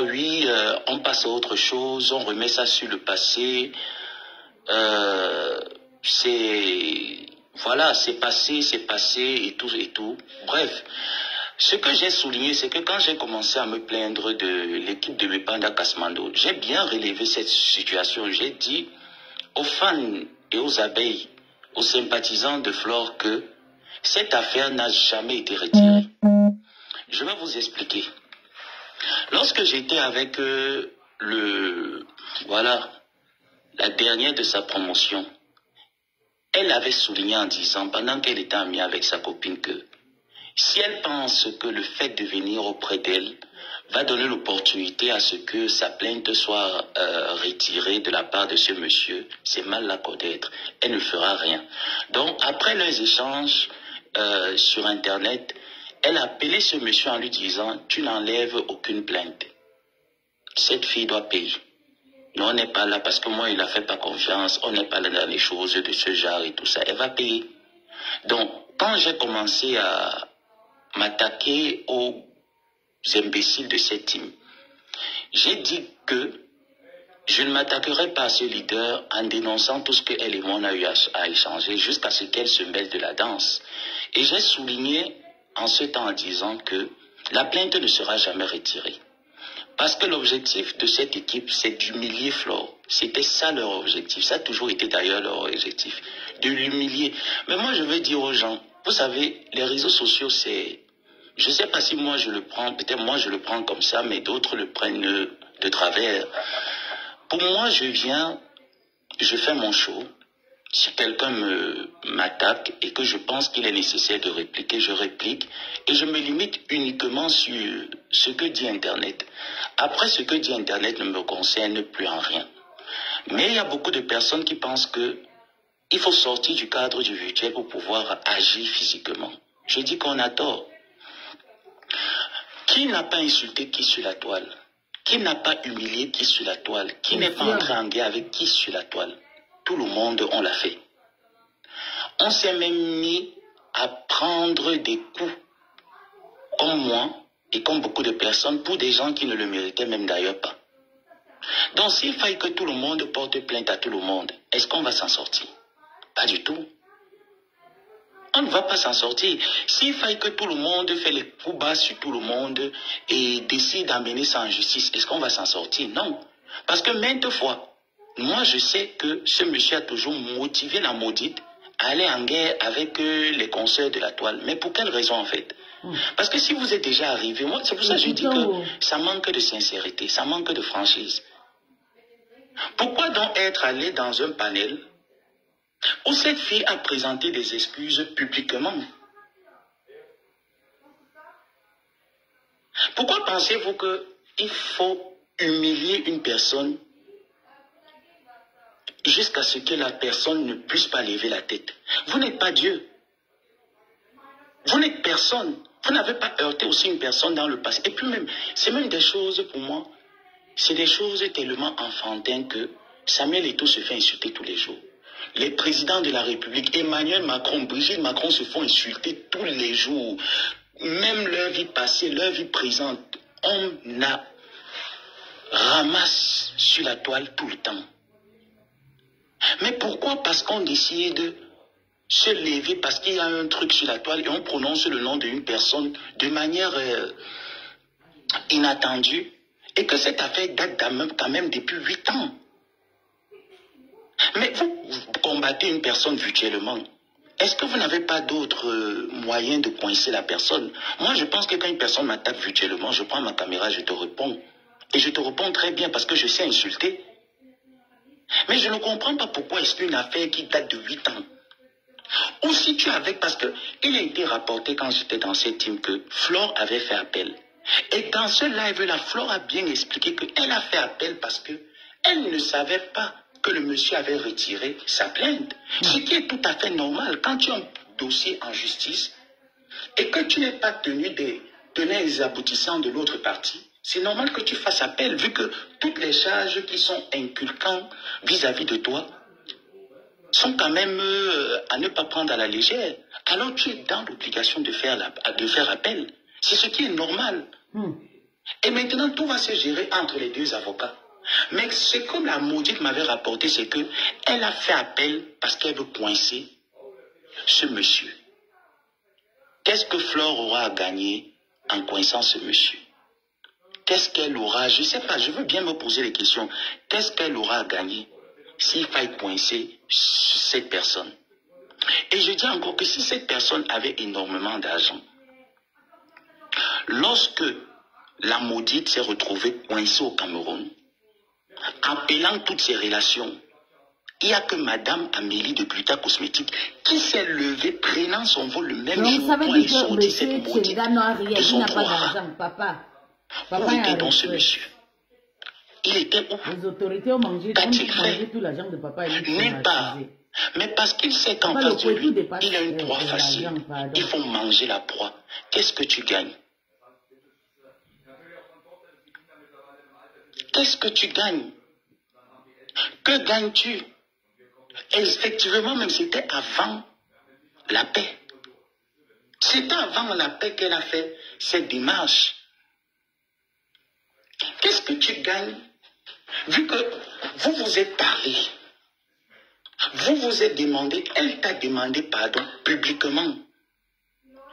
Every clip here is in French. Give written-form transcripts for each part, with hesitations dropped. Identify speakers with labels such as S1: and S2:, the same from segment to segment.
S1: Oui, on passe à autre chose, on remet ça sur le passé. Voilà, c'est passé et tout et tout. Bref, ce que j'ai souligné, c'est que quand j'ai commencé à me plaindre de l'équipe de Bepanda Kasmando, j'ai bien relevé cette situation. J'ai dit aux fans et aux abeilles, aux sympathisants de Flore que cette affaire n'a jamais été retirée. Je vais vous expliquer. Lorsque j'étais avec la dernière de sa promotion, elle avait souligné en disant, pendant qu'elle était amie avec sa copine, que si elle pense que le fait de venir auprès d'elle va donner l'opportunité à ce que sa plainte soit retirée de la part de ce monsieur, c'est mal la connaître. Elle ne fera rien. Donc, après leurs échanges sur Internet, elle a appelé ce monsieur en lui disant, tu n'enlèves aucune plainte. Cette fille doit payer. Nous, on n'est pas là parce que moi, il ne fait pas confiance. On n'est pas là dans les choses de ce genre et tout ça. Elle va payer. Donc, quand j'ai commencé à m'attaquer aux imbéciles de cette team, j'ai dit que je ne m'attaquerai pas à ce leader en dénonçant tout ce qu'elle et moi on a eu à échanger jusqu'à ce qu'elle se mêle de la danse. Et j'ai souligné en ce temps en disant que la plainte ne sera jamais retirée. Parce que l'objectif de cette équipe, c'est d'humilier Flore. C'était ça leur objectif. Ça a toujours été d'ailleurs leur objectif, de l'humilier. Mais moi, je veux dire aux gens, vous savez, les réseaux sociaux, c'est... Je ne sais pas si moi je le prends, peut-être moi je le prends comme ça, mais d'autres le prennent de travers. Pour moi, je fais mon show. Si quelqu'un m'attaque et que je pense qu'il est nécessaire de répliquer, je réplique et je me limite uniquement sur ce que dit Internet. Après, ce que dit Internet ne me concerne plus en rien. Mais il y a beaucoup de personnes qui pensent qu'il faut sortir du cadre du virtuel pour pouvoir agir physiquement. Je dis qu'on a tort. Qui n'a pas insulté qui sur la toile? Qui n'a pas humilié qui sur la toile? Qui n'est pas entré en guerre avec qui sur la toile? Tout le monde, on l'a fait. On s'est même mis à prendre des coups, comme moi et comme beaucoup de personnes, pour des gens qui ne le méritaient même d'ailleurs pas. Donc s'il faille que tout le monde porte plainte à tout le monde, est-ce qu'on va s'en sortir? Pas du tout. On ne va pas s'en sortir. S'il faille que tout le monde fait les coups bas sur tout le monde et décide d'amener ça en justice, est-ce qu'on va s'en sortir? Non. Parce que maintes fois, moi, je sais que ce monsieur a toujours motivé la maudite à aller en guerre avec les consoeurs de la toile. Mais pour quelle raison, en fait? Parce que si vous êtes déjà arrivé, moi, c'est pour ça que je dis que ça manque de sincérité, ça manque de franchise. Pourquoi donc être allé dans un panel où cette fille a présenté des excuses publiquement? Pourquoi pensez-vous qu'il faut humilier une personne jusqu'à ce que la personne ne puisse pas lever la tête? Vous n'êtes pas Dieu. Vous n'êtes personne. Vous n'avez pas heurté aussi une personne dans le passé. Et puis même, c'est même des choses pour moi, c'est des choses tellement enfantines que Samuel Eto'o se fait insulter tous les jours. Les présidents de la République, Emmanuel Macron, Brigitte Macron se font insulter tous les jours. Même leur vie passée, leur vie présente, on ramasse sur la toile tout le temps. Mais pourquoi? Parce qu'on décide de se lever, parce qu'il y a un truc sur la toile et on prononce le nom d'une personne de manière inattendue. Et que cette affaire date quand même depuis 8 ans. Mais vous combattez une personne virtuellement. Est-ce que vous n'avez pas d'autres moyens de coincer la personne? Moi, je pense que quand une personne m'attaque virtuellement, je prends ma caméra, je te réponds. Et je te réponds très bien parce que je sais insulter. Mais je ne comprends pas pourquoi est-ce qu'une affaire qui date de 8 ans. Ou si tu avais, parce qu'il a été rapporté quand j'étais dans cette team que Flore avait fait appel. Et dans ce live-là, Flore a bien expliqué qu'elle a fait appel parce qu'elle ne savait pas que le monsieur avait retiré sa plainte. Ce qui est tout à fait normal. Quand tu as un dossier en justice et que tu n'es pas tenu des tenants et des aboutissants de l'autre partie, c'est normal que tu fasses appel vu que toutes les charges qui sont inculquantes vis-à-vis de toi sont quand même à ne pas prendre à la légère. Alors tu es dans l'obligation de faire appel. C'est ce qui est normal. Et maintenant, tout va se gérer entre les deux avocats. Mais ce que la maudite m'avait rapporté, c'est que elle a fait appel parce qu'elle veut coincer ce monsieur. Qu'est-ce que Flore aura à gagner en coinçant ce monsieur? Qu'est-ce qu'elle aura? Je ne sais pas, je veux bien me poser les questions. Qu'est-ce qu'elle aura à gagner s'il faille coincer cette personne? Et je dis encore que si cette personne avait énormément d'argent, lorsque la maudite s'est retrouvée coincée au Cameroun, appelant toutes ses relations, il n'y a que Madame Amélie de Gluta Cosmétique qui s'est levée, prenant son vol le même jour pour aller sortir cette maudite de son droit. Où était donc ce monsieur? Il était où?
S2: Les autorités ont mangé tout l'argent de papa.
S1: N'est pas. Mais parce qu'il sait qu'en face de lui, il a une proie facile. Il faut manger la proie. Qu'est-ce que tu gagnes? Qu'est-ce que tu gagnes? Que gagnes-tu? Effectivement, même c'était avant la paix. C'était avant la paix qu'elle a fait cette démarche. Qu'est-ce que tu gagnes? Vu que vous vous êtes parlé, vous vous êtes demandé, elle t'a demandé pardon publiquement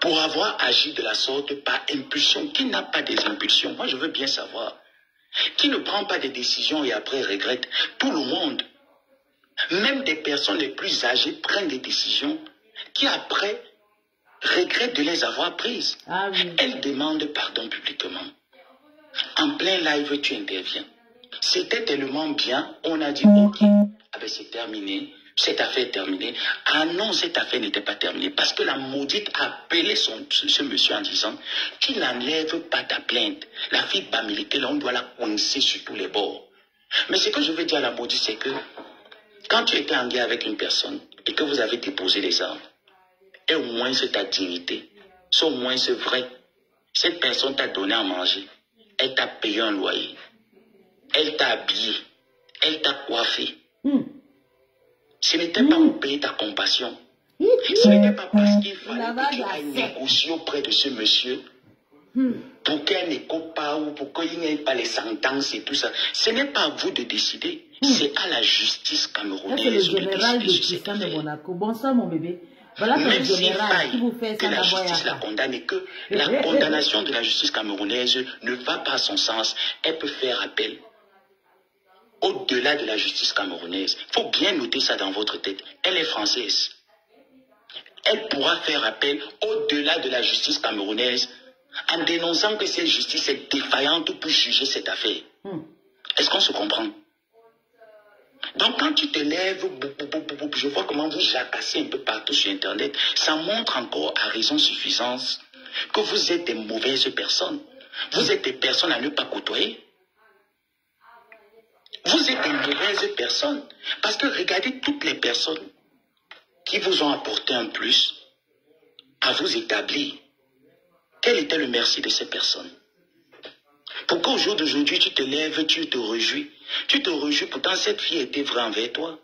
S1: pour avoir agi de la sorte par impulsion. Qui n'a pas des impulsions? Moi, je veux bien savoir. Qui ne prend pas des décisions et après regrette? Tout le monde. Même des personnes les plus âgées prennent des décisions qui après regrettent de les avoir prises.
S2: Ah oui.
S1: Elle demande pardon publiquement. En plein live, tu interviens. C'était tellement bien, on a dit ok, ah ben c'est terminé, cette affaire est terminée. Ah non, cette affaire n'était pas terminée parce que la maudite a appelé ce monsieur en disant tu n'enlèves pas ta plainte. La fille Bamilité, là, on doit la coincer sur tous les bords. Mais ce que je veux dire à la maudite, c'est que quand tu étais en guerre avec une personne et que vous avez déposé les armes, et au moins c'est ta dignité, c'est au moins c'est vrai, cette personne t'a donné à manger, elle t'a payé un loyer, elle t'a habillé, elle t'a coiffé. Ce n'était pas pour payer ta compassion. Ce n'était pas parce qu'il fallait que tu ailles négocier auprès de ce monsieur pour qu'elle ne coupe pas ou pour qu'il n'y ait pas les sentences et tout ça. Ce n'est pas à vous de décider. C'est à la justice camerounaise.
S2: C'est le général de Tristan de Monaco. Bonsoir mon bébé. Voilà que
S1: même
S2: le général qui vous fait
S1: que la justice la condamne et que la condamnation de la justice camerounaise ne va pas à son sens, elle peut faire appel au-delà de la justice camerounaise. Il faut bien noter ça dans votre tête. Elle est française. Elle pourra faire appel au-delà de la justice camerounaise en dénonçant que cette justice est défaillante pour juger cette affaire. Est-ce qu'on se comprend? Donc quand tu te lèves, je vois comment vous jacassez un peu partout sur Internet, ça montre encore à raison suffisante que vous êtes des mauvaises personnes. Vous êtes des personnes à ne pas côtoyer. Vous êtes des mauvaises personnes. Parce que regardez toutes les personnes qui vous ont apporté un plus à vous établir. Quel était le merci de ces personnes? Pourquoi au jour d'aujourd'hui, tu te lèves, tu te réjouis? Tu te réjouis, pourtant cette fille était vraie envers toi.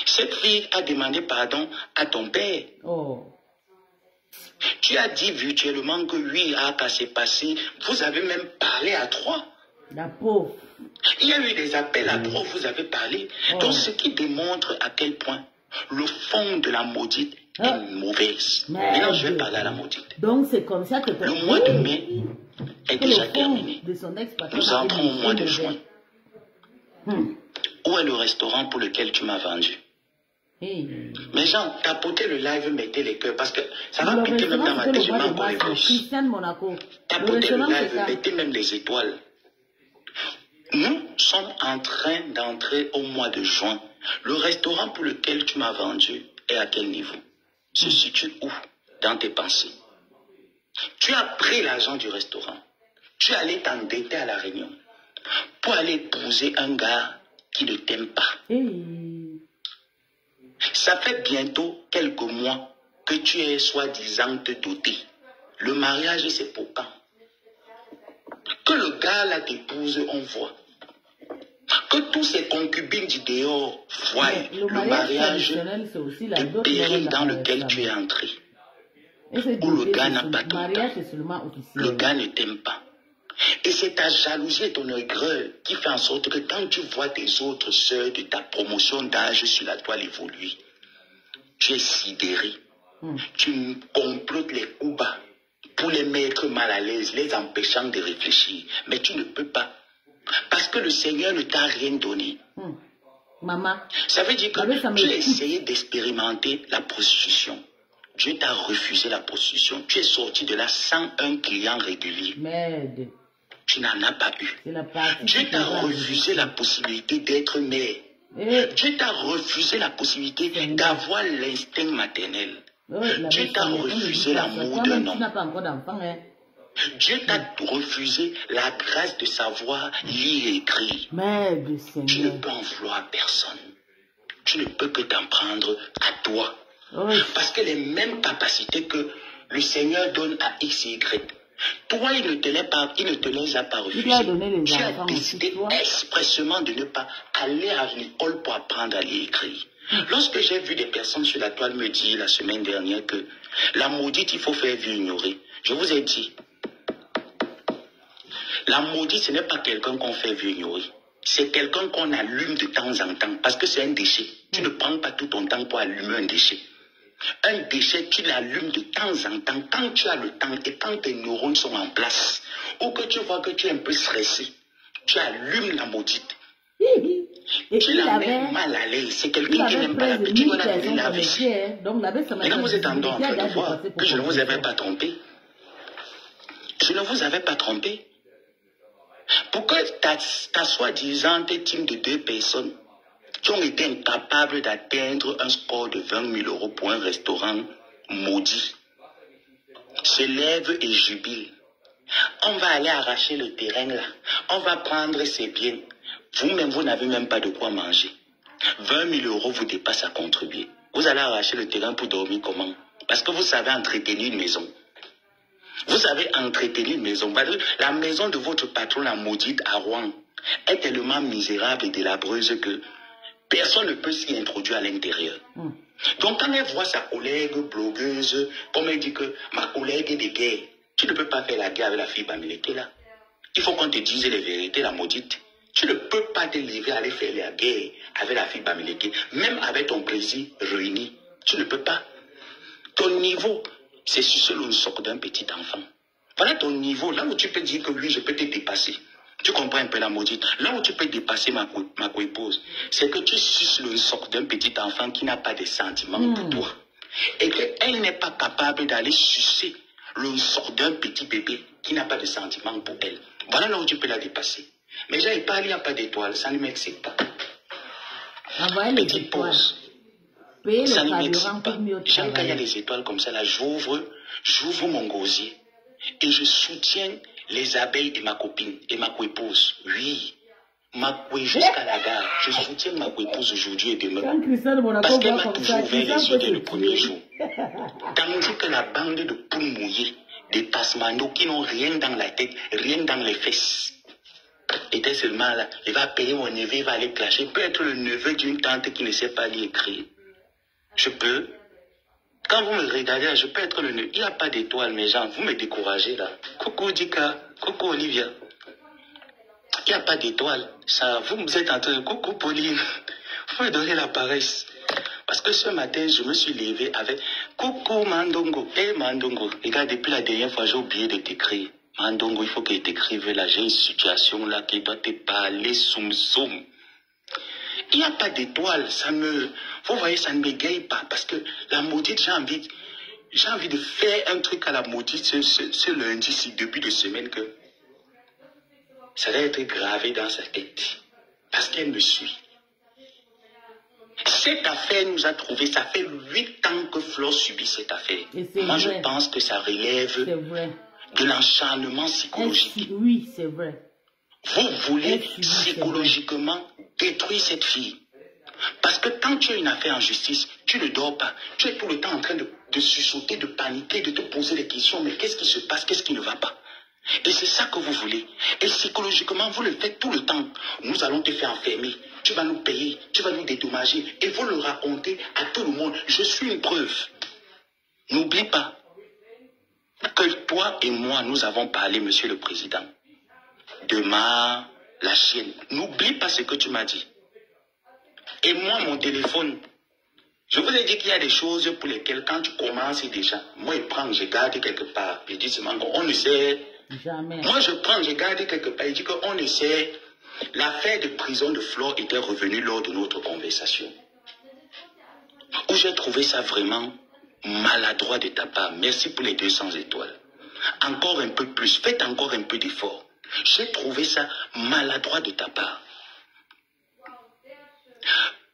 S1: Cette fille a demandé pardon à ton père. Tu as dit virtuellement que oui, qu'à s'est passé. Vous avez même parlé à 3.
S2: La pauvre.
S1: Il y a eu des appels à 3, vous avez parlé. Donc ce qui démontre à quel point le fond de la maudite est mauvaise. Maintenant, je vais parler à la maudite.
S2: Donc c'est comme ça que
S1: le mois de mai est déjà terminé. Nous entrons au mois de juin. Où est le restaurant pour lequel tu m'as vendu? Mais Jean, tapotez le live, mettez les cœurs, parce que ça va piquer même dans ma tête, je m'en bats les gosses. Tapotez le live, mettez même les étoiles. Nous sommes en train d'entrer au mois de juin. Le restaurant pour lequel tu m'as vendu est à quel niveau? Se situe où dans tes pensées? Tu as pris l'argent du restaurant. Tu es allé t'endetter à la Réunion pour aller épouser un gars qui ne t'aime pas. Ça fait bientôt quelques mois que tu es soi-disant te doté. Le mariage, c'est pour quand? Que le gars là t'épouse, on voit. Que tous ces concubines du dehors voient le mariage de péril dans lequel tu es entré. Où le gars n'a pas ton temps. Le gars ne t'aime pas. Et c'est ta jalousie et ton aigreur qui fait en sorte que quand tu vois tes autres sœurs de ta promotion d'âge sur la toile évoluer, tu es sidéré. Tu complotes les coups bas pour les mettre mal à l'aise, les empêchant de réfléchir. Mais tu ne peux pas. Parce que le Seigneur ne t'a rien donné.
S2: Maman.
S1: Ça veut dire que tu as essayé d'expérimenter la prostitution. Dieu t'a refusé la prostitution. Tu es sorti de là sans un client régulier.
S2: Merde.
S1: Tu n'en as pas eu. Dieu t'a refusé la possibilité d'être mère. Dieu t'a refusé la possibilité d'avoir l'instinct maternel. Dieu t'a refusé l'amour d'un homme. Dieu t'a refusé la grâce de savoir lire et écrire. Tu ne peux en vouloir à personne. Tu ne peux que t'en prendre à toi. Parce que les mêmes capacités que le Seigneur donne à X et Y, toi, il ne te les a pas refusées. Tu as décidé expressément de ne pas aller à l'école pour apprendre à lire et écrire. Lorsque j'ai vu des personnes sur la toile me dire la semaine dernière que la maudite, il faut faire vie ignorer, je vous ai dit, la maudite, ce n'est pas quelqu'un qu'on fait vie ignorer. C'est quelqu'un qu'on allume de temps en temps, parce que c'est un déchet. Tu ne prends pas tout ton temps pour allumer un déchet. Un déchet, tu l'allumes de temps en temps, quand tu as le temps et quand tes neurones sont en place, ou que tu vois que tu es un peu stressé, tu allumes la maudite. Tu la mets mal à l'aise. C'est quelqu'un qui n'aime pas la petite, tu dois la donner la vessie. Maintenant, vous êtes en train de voir que je ne vous avais pas trompé. Je ne vous avais pas trompé. Pourquoi ta soi-disant team de 2 personnes qui ont été incapables d'atteindre un score de 20 000 € pour un restaurant maudit se lèvent et jubilent? On va aller arracher le terrain là. On va prendre ses biens. Vous-même, vous n'avez même pas de quoi manger. 20 000 € vous dépasse à contribuer. Vous allez arracher le terrain pour dormir comment? Parce que vous savez entretenir une maison. Vous savez entretenir une maison. La maison de votre patron, la maudite à Rouen, est tellement misérable et délabreuse que personne ne peut s'y introduire à l'intérieur. Donc quand elle voit sa collègue blogueuse, comme elle dit que ma collègue est de guerre, tu ne peux pas faire la guerre avec la fille Bamileke là. Il faut qu'on te dise les vérités, la maudite. Tu ne peux pas te livrer à aller faire la guerre avec la fille Bamileke, même avec ton plaisir réuni. Tu ne peux pas. Ton niveau, c'est sur le socle d'un petit enfant. Voilà ton niveau, là où tu peux dire que lui, je peux te dépasser. Tu comprends un peu la maudite? Là où tu peux dépasser ma co-épouse, c'est que tu suces le socle d'un petit enfant qui n'a pas de sentiments pour toi. Et qu'elle n'est pas capable d'aller sucer le socle d'un petit bébé qui n'a pas de sentiments pour elle. Voilà là où tu peux la dépasser. Mais j'avais pas, il n'y a pas d'étoiles, ça ne m'excite pas. Petite pause. Ça ne m'excite pas. J'aime quand il y a des étoiles comme ça, là, j'ouvre mon gosier et je soutiens les abeilles de ma copine et ma co-épouse. Oui, ma co jusqu'à la gare. Je soutiens ma co-épouse aujourd'hui et demain. Parce qu'elle m'a toujours ouvert les yeux dès le premier jour. Tandis que la bande de poules mouillées, des passemandos qui n'ont rien dans la tête, rien dans les fesses, était seulement là. Il va payer mon neveu, il va aller clasher. Peut être le neveu d'une tante qui ne sait pas lire écrire. Je peux. Quand vous me regardez, je peux être le neveu. Il n'y a pas d'étoile, mes gens. Vous me découragez là. Coucou Dika. Coucou Olivia. Il n'y a pas d'étoile. Ça, vous êtes en train de... Coucou Pauline. Vous me donnez la paresse. Parce que ce matin, je me suis levé avec... Coucou Mandongo. Mandongo. Regarde, depuis la dernière fois, j'ai oublié de t'écrire. Mandongo, il faut que je t'écrive là. J'ai une situation là qui doit te parler soum soum. Il n'y a pas d'étoile, vous voyez, ça ne m'égaye pas, parce que la maudite, j'ai envie de faire un truc à la maudite ce lundi, début de semaine, que ça doit être gravé dans sa tête, parce qu'elle me suit. Cette affaire nous a trouvé, ça fait 8 ans que Flo subit cette affaire. Moi, je pense que ça relève de l'enchantement psychologique.
S2: Oui, c'est vrai.
S1: Vous voulez psychologiquement détruire cette fille. Parce que quand tu as une affaire en justice, tu ne dors pas. Tu es tout le temps en train de sursauter, de paniquer, de te poser des questions. Mais qu'est-ce qui se passe? Qu'est-ce qui ne va pas? Et c'est ça que vous voulez. Et psychologiquement, vous le faites tout le temps. Nous allons te faire enfermer. Tu vas nous payer. Tu vas nous dédommager. Et vous le racontez à tout le monde. Je suis une preuve. N'oublie pas que toi et moi, nous avons parlé, Monsieur le Président. Demain, la chienne. N'oublie pas ce que tu m'as dit. Et moi, mon téléphone, je vous ai dit qu'il y a des choses pour lesquelles, quand tu commences déjà, moi, je garde quelque part. Je dis seulement qu'on ne sait.
S2: Jamais.
S1: Moi, je garde quelque part. Je dis qu'on ne sait. L'affaire de prison de Flore était revenue lors de notre conversation. Où j'ai trouvé ça vraiment maladroit de ta part. Merci pour les 200 étoiles. Encore un peu plus. Faites encore un peu d'effort. J'ai trouvé ça maladroit de ta part.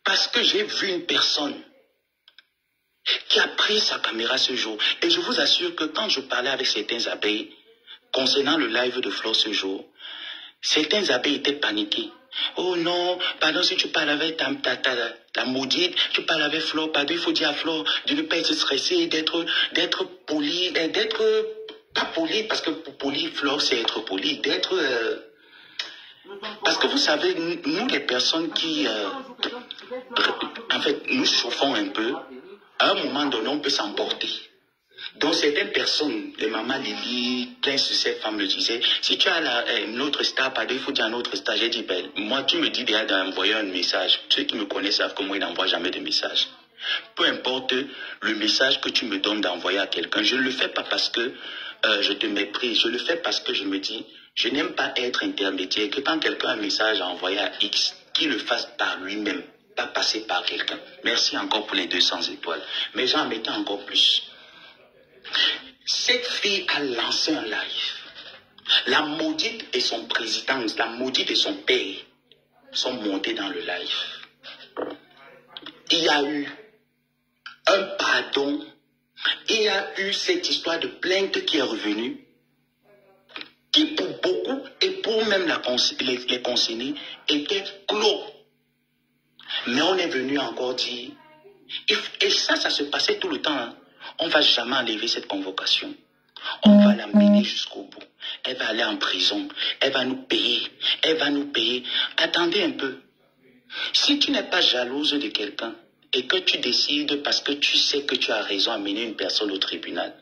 S1: Parce que j'ai vu une personne qui a pris sa caméra ce jour. Et je vous assure que quand je parlais avec certains abeilles concernant le live de Flore ce jour, certains abeilles étaient paniqués. Oh non, pardon, si tu parles avec la maudite, tu parles avec Flore, pardon, il faut dire à Flore de ne pas être stressé, d'être poli, d'être pas poli, parce que pour poli, Flore, c'est être poli, d'être... parce que vous savez, nous les personnes qui... en fait, nous chauffons un peu, à un moment donné, on peut s'emporter. Donc, certaines personnes, les mamans Lily, plein sur cette femme me disaient, si tu as une autre star, pardon, il faut dire un autre star. J'ai dit, ben, moi, tu me dis déjà d'envoyer un message. Ceux qui me connaissent savent que moi, je n'envoie jamais de message. Peu importe le message que tu me donnes d'envoyer à quelqu'un, je ne le fais pas parce que je te méprise. Je le fais parce que je me dis, je n'aime pas être intermédiaire. Que quand quelqu'un a un message à envoyer à X, qu'il le fasse par lui-même, pas passer par quelqu'un. Merci encore pour les 200 étoiles. Mais j'en mettais encore plus. Cette fille a lancé un live. La maudite et son président, la maudite et son père sont montés dans le live. Il y a eu un pardon. Il y a eu cette histoire de plainte qui est revenue, qui pour beaucoup et pour même les concernés était clos. Mais on est venu encore dire, et ça se passait tout le temps, hein. On ne va jamais enlever cette convocation. On va la mener jusqu'au bout. Elle va aller en prison. Elle va nous payer. Elle va nous payer. Attendez un peu. Si tu n'es pas jalouse de quelqu'un et que tu décides parce que tu sais que tu as raison à mener une personne au tribunal,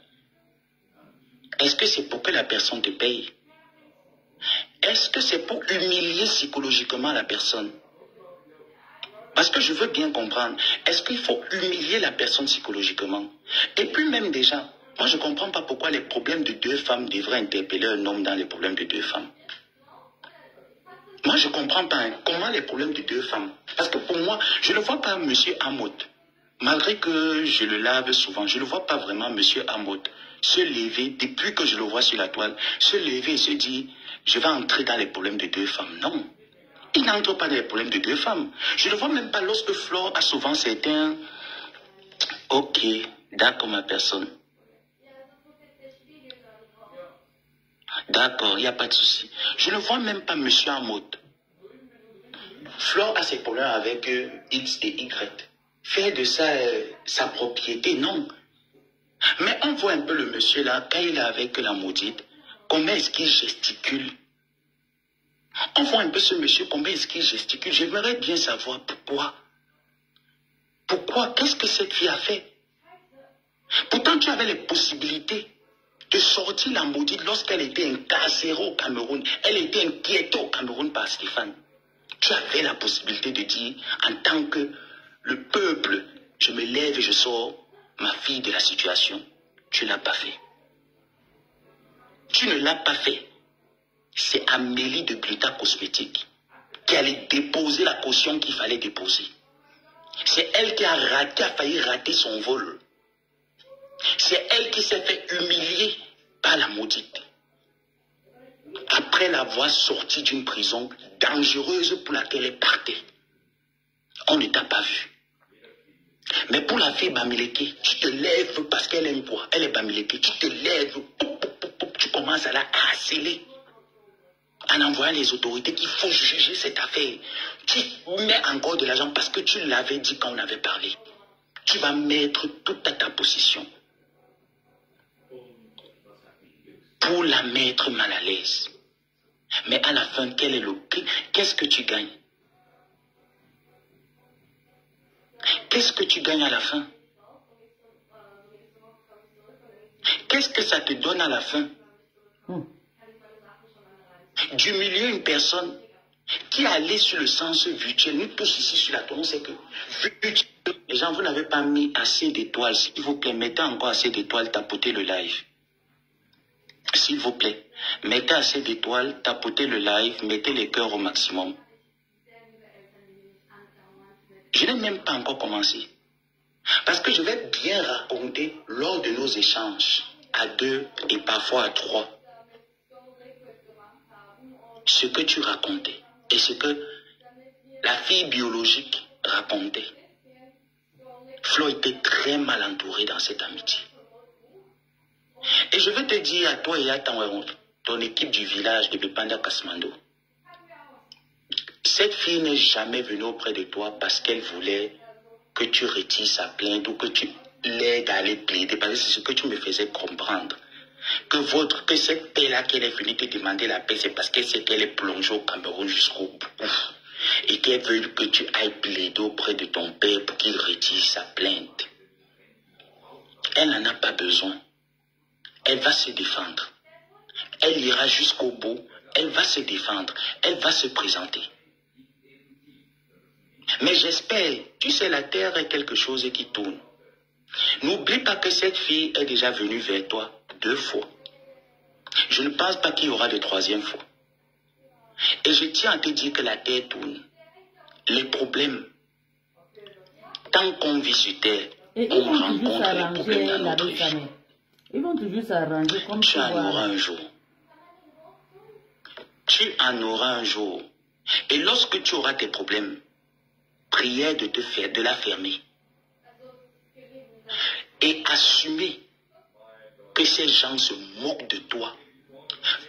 S1: est-ce que c'est pour que la personne te paye? Est-ce que c'est pour humilier psychologiquement la personne? Parce que je veux bien comprendre, est-ce qu'il faut humilier la personne psychologiquement? Et puis même déjà, moi je ne comprends pas pourquoi les problèmes de deux femmes devraient interpeller un homme dans les problèmes de deux femmes. Moi je ne comprends pas comment les problèmes de deux femmes. Parce que pour moi, je ne vois pas M. Hamot, malgré que je le lave souvent, je ne vois pas vraiment M. Hamot se lever, depuis que je le vois sur la toile, se lever et se dire, je vais entrer dans les problèmes de deux femmes. Non. Il n'entre pas dans les problèmes de deux femmes. Je ne vois même pas lorsque Flore a souvent certains... Ok, d'accord ma personne. D'accord, il n'y a pas de souci. Je ne vois même pas M. Hamot. Flore a ses problèmes avec X et Y. Faire de ça sa propriété, non. Mais on voit un peu le monsieur là, quand il est avec la maudite, comment est-ce qu'il gesticule. On voit un peu ce monsieur, combien est-ce qu'il gesticule. J'aimerais bien savoir pourquoi. Pourquoi? Qu'est-ce que cette fille a fait? Pourtant, tu avais les possibilités de sortir la maudite lorsqu'elle était incarcérée au Cameroun. Elle était inquiétée au Cameroun par Stéphane. Tu avais la possibilité de dire, en tant que le peuple, je me lève et je sors ma fille de la situation. Tu ne l'as pas fait. Tu ne l'as pas fait. C'est Amélie de Glita Cosmétique qui allait déposer la caution qu'il fallait déposer. C'est elle qui a failli rater son vol. C'est elle qui s'est fait humilier par la maudite. Après l'avoir sortie d'une prison dangereuse pour laquelle elle partait. On ne t'a pas vu. Mais pour la fille Bamileke, tu te lèves parce qu'elle aime quoi? Elle est Bamileke. Tu te lèves, tu commences à la harceler. En envoyant les autorités qu'il faut juger cette affaire. Tu mets encore de l'argent parce que tu l'avais dit quand on avait parlé. Tu vas mettre tout à ta position pour la mettre mal à l'aise. Mais à la fin, quel est le prix? Qu'est-ce que tu gagnes? Qu'est-ce que tu gagnes à la fin? Qu'est-ce que ça te donne à la fin? d'humilier une personne qui est allée sur le sens virtuel. Nous tous ici sur la toile, on sait que virtuel, les gens, vous n'avez pas mis assez d'étoiles. S'il vous plaît, mettez encore assez d'étoiles, tapotez le live. S'il vous plaît, mettez assez d'étoiles, tapotez le live, mettez les cœurs au maximum. Je n'ai même pas encore commencé. Parce que je vais bien raconter lors de nos échanges, à 2 et parfois à 3, ce que tu racontais et ce que la fille biologique racontait. Flo était très mal entourée dans cette amitié. Et je veux te dire à toi et à ton équipe du village de Bepanda Kasmando, cette fille n'est jamais venue auprès de toi parce qu'elle voulait que tu retires sa plainte ou que tu l'aides à aller plaider. Parce que c'est ce que tu me faisais comprendre. Que cette paix-là qu'elle est venue te demander la paix, c'est parce qu'elle sait qu'elle est plongée au Cameroun jusqu'au bout. Et qu'elle veut que tu ailles plaider auprès de ton père pour qu'il retire sa plainte. Elle n'en a pas besoin. Elle va se défendre. Elle ira jusqu'au bout. Elle va se défendre. Elle va se présenter. Mais j'espère, tu sais, la terre est quelque chose qui tourne. N'oublie pas que cette fille est déjà venue vers toi 2 fois. Je ne pense pas qu'il y aura de 3e fois. Et je tiens à te dire que la terre tourne. Les problèmes, tant qu'on vit sur terre, on rencontre les problèmes dans notre vie.
S2: Ils vont toujours s'arranger comme
S1: tu en auras un jour. Tu en auras un jour. Et lorsque tu auras tes problèmes, prière de la fermer. Et assumer que ces gens se moquent de toi.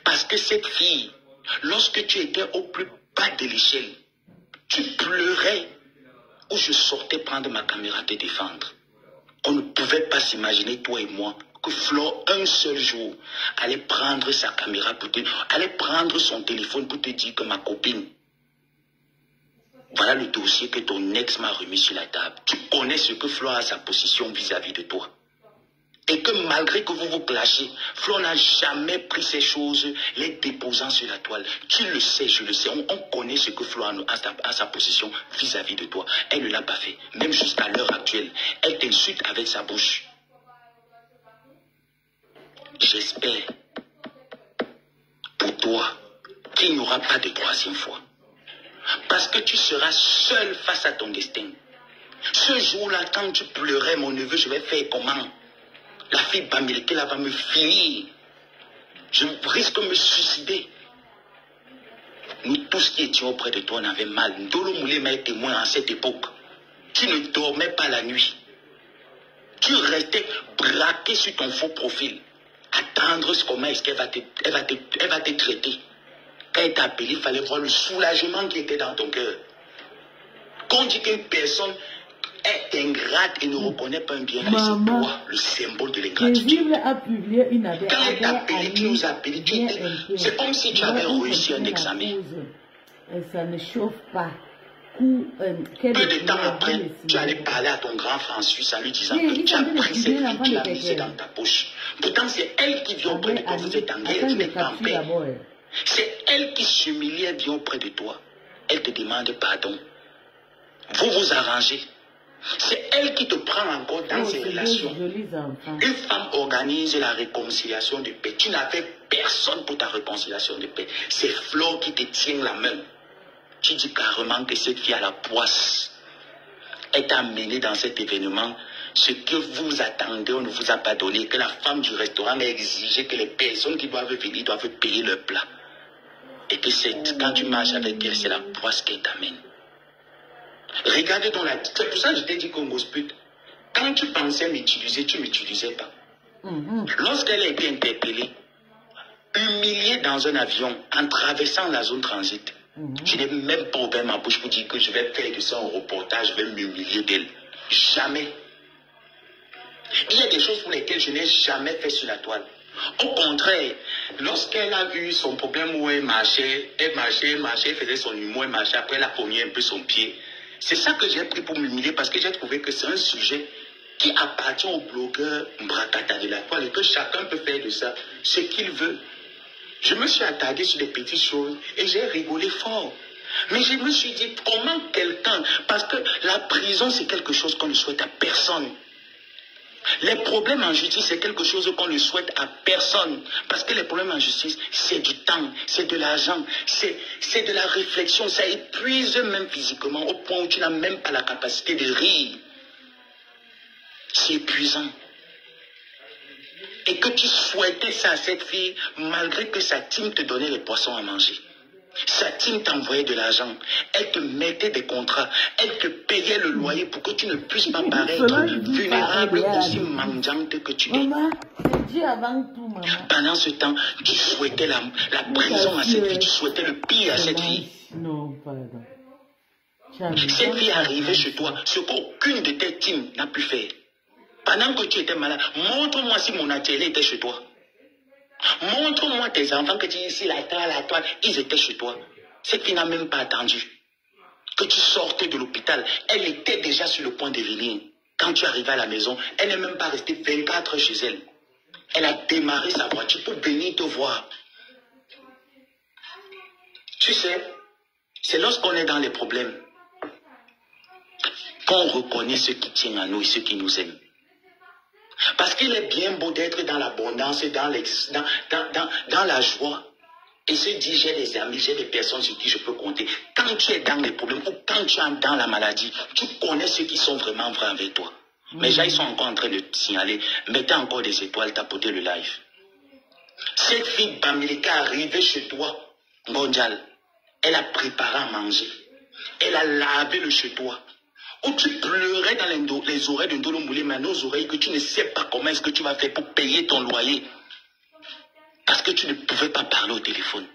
S1: Parce que cette fille, lorsque tu étais au plus bas de l'échelle, tu pleurais où je sortais prendre ma caméra te défendre. On ne pouvait pas s'imaginer, toi et moi, que Flo, un seul jour, allait prendre sa caméra, allait prendre son téléphone pour te dire que ma copine, voilà le dossier que ton ex m'a remis sur la table. Tu connais ce que Flo a sa position vis-à-vis de toi. Et que malgré que vous vous clashez, Flo n'a jamais pris ces choses, les déposant sur la toile. Tu le sais, je le sais. On connaît ce que Flo a sa position vis-à-vis de toi. Elle ne l'a pas fait. Même jusqu'à l'heure actuelle, elle t'insulte avec sa bouche. J'espère pour toi qu'il n'y aura pas de 3e fois. Parce que tu seras seul face à ton destin. Ce jour-là, quand tu pleurais, mon neveu, je vais faire comment? La fille Bamileke là va me finir. Je risque de me suicider. Nous tous qui étions auprès de toi, on avait mal. Ndolo Moulema est témoin en cette époque. Tu ne dormais pas la nuit. Tu restais braqué sur ton faux profil. Attendre comment est-ce qu'elle va te traiter. Quand elle t'a appelé, il fallait voir le soulagement qui était dans ton cœur. Quand on dit qu'une personne est ingrate et ne reconnaît pas un bien, c'est toi le symbole de l'ingratitude. Quand elle t'a appelé, tu nous as appelé, c'est comme si tu avais réussi un examen.
S2: Ça ne chauffe pas.
S1: Peu de temps après, tu allais parler à ton grand frère en Suisse en lui disant que tu as pris cette fille, tu l'as mise dans ta poche. Pourtant, c'est elle qui vient auprès de toi, vous êtes en guerre, tu n'es pas en paix. C'est elle qui s'humilie, elle vient auprès de toi. Elle te demande pardon. Vous vous arrangez. C'est elle qui te prend encore dans ses relations. Une femme organise la réconciliation de paix. Tu n'avais personne pour ta réconciliation de paix. C'est Flo qui te tient la main. Tu dis carrément que cette fille a la poisse. Elle t'a amené dans cet événement. Ce que vous attendez, on ne vous a pas donné. Que la femme du restaurant a exigé que les personnes qui doivent venir doivent payer leur plat. Et que quand tu marches avec elle, c'est la poisse qu'elle t'amène. Regarde dans la... C'est pour ça que je t'ai dit qu'on gospute. Quand tu pensais m'utiliser, tu ne m'utilisais pas. Lorsqu'elle a été interpellée, humiliée dans un avion, en traversant la zone transit, je n'ai même pas ouvert ma bouche pour dire que je vais faire de ça un reportage, je vais m'humilier d'elle. Jamais. Il y a des choses pour lesquelles je n'ai jamais fait sur la toile. Au contraire, lorsqu'elle a vu son problème où elle marchait, elle faisait son humour, elle marchait, après elle a cogné un peu son pied. C'est ça que j'ai pris pour m'humilier parce que j'ai trouvé que c'est un sujet qui appartient aux blogueurs Mbrakata de la toile et que chacun peut faire de ça ce qu'il veut. Je me suis attardé sur des petites choses et j'ai rigolé fort. Mais je me suis dit, comment quelqu'un... Parce que la prison, c'est quelque chose qu'on ne souhaite à personne. Les problèmes en justice, c'est quelque chose qu'on ne souhaite à personne. Parce que les problèmes en justice, c'est du temps, c'est de l'argent, c'est de la réflexion. Ça épuise même physiquement au point où tu n'as même pas la capacité de rire. C'est épuisant. Et que tu souhaitais ça à cette fille, malgré que sa team te donnait les poissons à manger. Sa team t'envoyait de l'argent. Elle te mettait des contrats. Elle te payait le loyer pour que tu ne puisses pas paraître vulnérable aussi mendiante que tu es.
S2: Maman, c'est Dieu avant tout, maman.
S1: Pendant ce temps, tu souhaitais la prison à cette fille. Tu souhaitais le pire à cette fille.
S2: Non, pardon.
S1: Cette fille arrivait chez toi, ce qu'aucune de tes teams n'a pu faire. Pendant que tu étais malade, montre-moi si mon atelier était chez toi. Montre-moi tes enfants que tu dis ici, la toile, ils étaient chez toi. Cette fille n'a même pas attendu que tu sortes de l'hôpital. Elle était déjà sur le point de venir. Quand tu arrivais à la maison, elle n'est même pas restée 24 heures chez elle. Elle a démarré sa voiture pour venir te voir. Tu sais, c'est lorsqu'on est dans les problèmes qu'on reconnaît ce qui tient à nous et ce qui nous aime. Parce qu'il est bien beau d'être dans l'abondance, dans la joie. Et se dire, j'ai des amis, j'ai des personnes sur qui je peux compter. Quand tu es dans les problèmes ou quand tu es dans la maladie, tu connais ceux qui sont vraiment vrais avec toi. Mais là, ils sont encore en train de te signaler, mettez encore des étoiles, tapotez le live. Cette fille Bamileka arrivée chez toi, mondial, elle a préparé à manger. Elle a lavé le chez toi. Où tu pleurais dans les oreilles de Ndolo Moulé, mais nos oreilles que tu ne sais pas comment est-ce que tu vas faire pour payer ton loyer. Parce que tu ne pouvais pas parler au téléphone.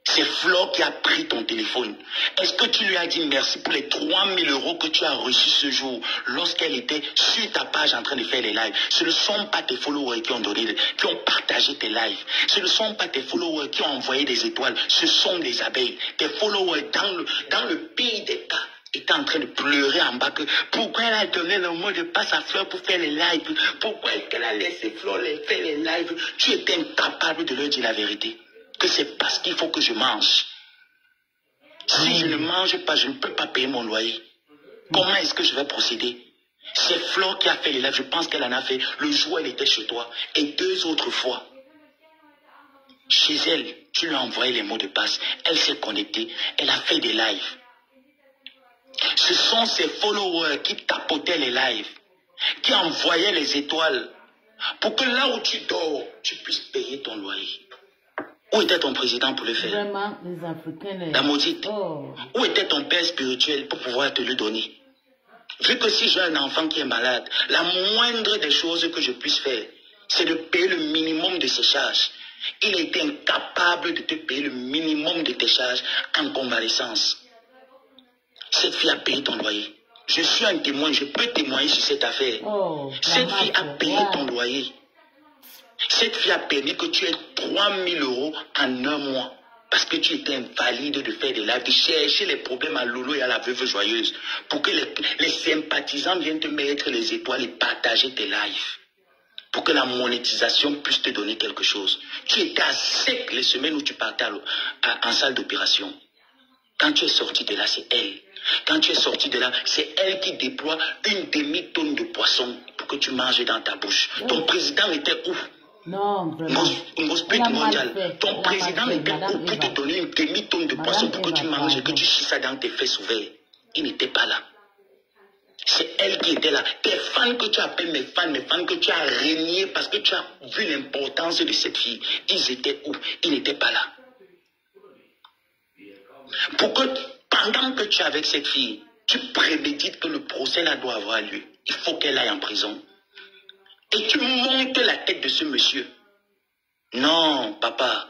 S1: C'est Flo qui a pris ton téléphone. Est-ce que tu lui as dit merci pour les 3 000 € que tu as reçus ce jour lorsqu'elle était sur ta page en train de faire les lives? Ce ne sont pas tes followers qui ont partagé tes lives. Ce ne sont pas tes followers qui ont envoyé des étoiles. Ce sont des abeilles. Tes followers dans le pays des cas était en train de pleurer en bas que pourquoi elle a donné le mot de passe à Fleur pour faire les lives, pourquoi elle a laissé Fleur faire les lives. Tu étais incapable de leur dire la vérité, que c'est parce qu'il faut que je mange. Si je ne mange pas, je ne peux pas payer mon loyer. Comment est-ce que je vais procéder? C'est Fleur qui a fait les lives, je pense qu'elle en a fait le jour où elle était chez toi et 2 autres fois. Chez elle, tu lui as envoyé les mots de passe, elle s'est connectée, elle a fait des lives. Ce sont ces followers qui tapotaient les lives, qui envoyaient les étoiles, pour que là où tu dors, tu puisses payer ton loyer. Où était ton président pour le faire?
S2: Vraiment, les Africains...
S1: La maudite.
S2: Oh.
S1: Où était ton père spirituel pour pouvoir te le donner? Vu que si j'ai un enfant qui est malade, la moindre des choses que je puisse faire, c'est de payer le minimum de ses charges. Il était incapable de te payer le minimum de tes charges en convalescence. Cette fille a payé ton loyer. Je suis un témoin, je peux témoigner sur cette affaire.
S2: Oh,
S1: cette fille a payé ton loyer. Cette fille a permis que tu aies 3 000 € en un mois. Parce que tu étais invalide de faire des lives, de chercher les problèmes à Lolo et à la veuve joyeuse. Pour que les sympathisants viennent te mettre les étoiles et partager tes lives. Pour que la monétisation puisse te donner quelque chose. Tu étais à sec les semaines où tu partais en salle d'opération. Quand tu es sorti de là, c'est elle. Quand tu es sorti de là, c'est elle qui déploie une demi-tonne de poisson pour que tu manges dans ta bouche. Ton président était où?
S2: Non, vraiment.
S1: Mondial. Ton président était où pour te donner une demi-tonne de poisson pour que tu manges et que tu chies ça dans tes fesses ouvertes? Il n'était pas là. C'est elle qui était là. Tes fans que tu appelles mes fans que tu as régné parce que tu as vu l'importance de cette fille, ils étaient où? Ils n'étaient pas là. Pour que pendant que tu es avec cette fille, tu prémédites que le procès là doit avoir lieu. Il faut qu'elle aille en prison. Et tu montes la tête de ce monsieur. Non, papa.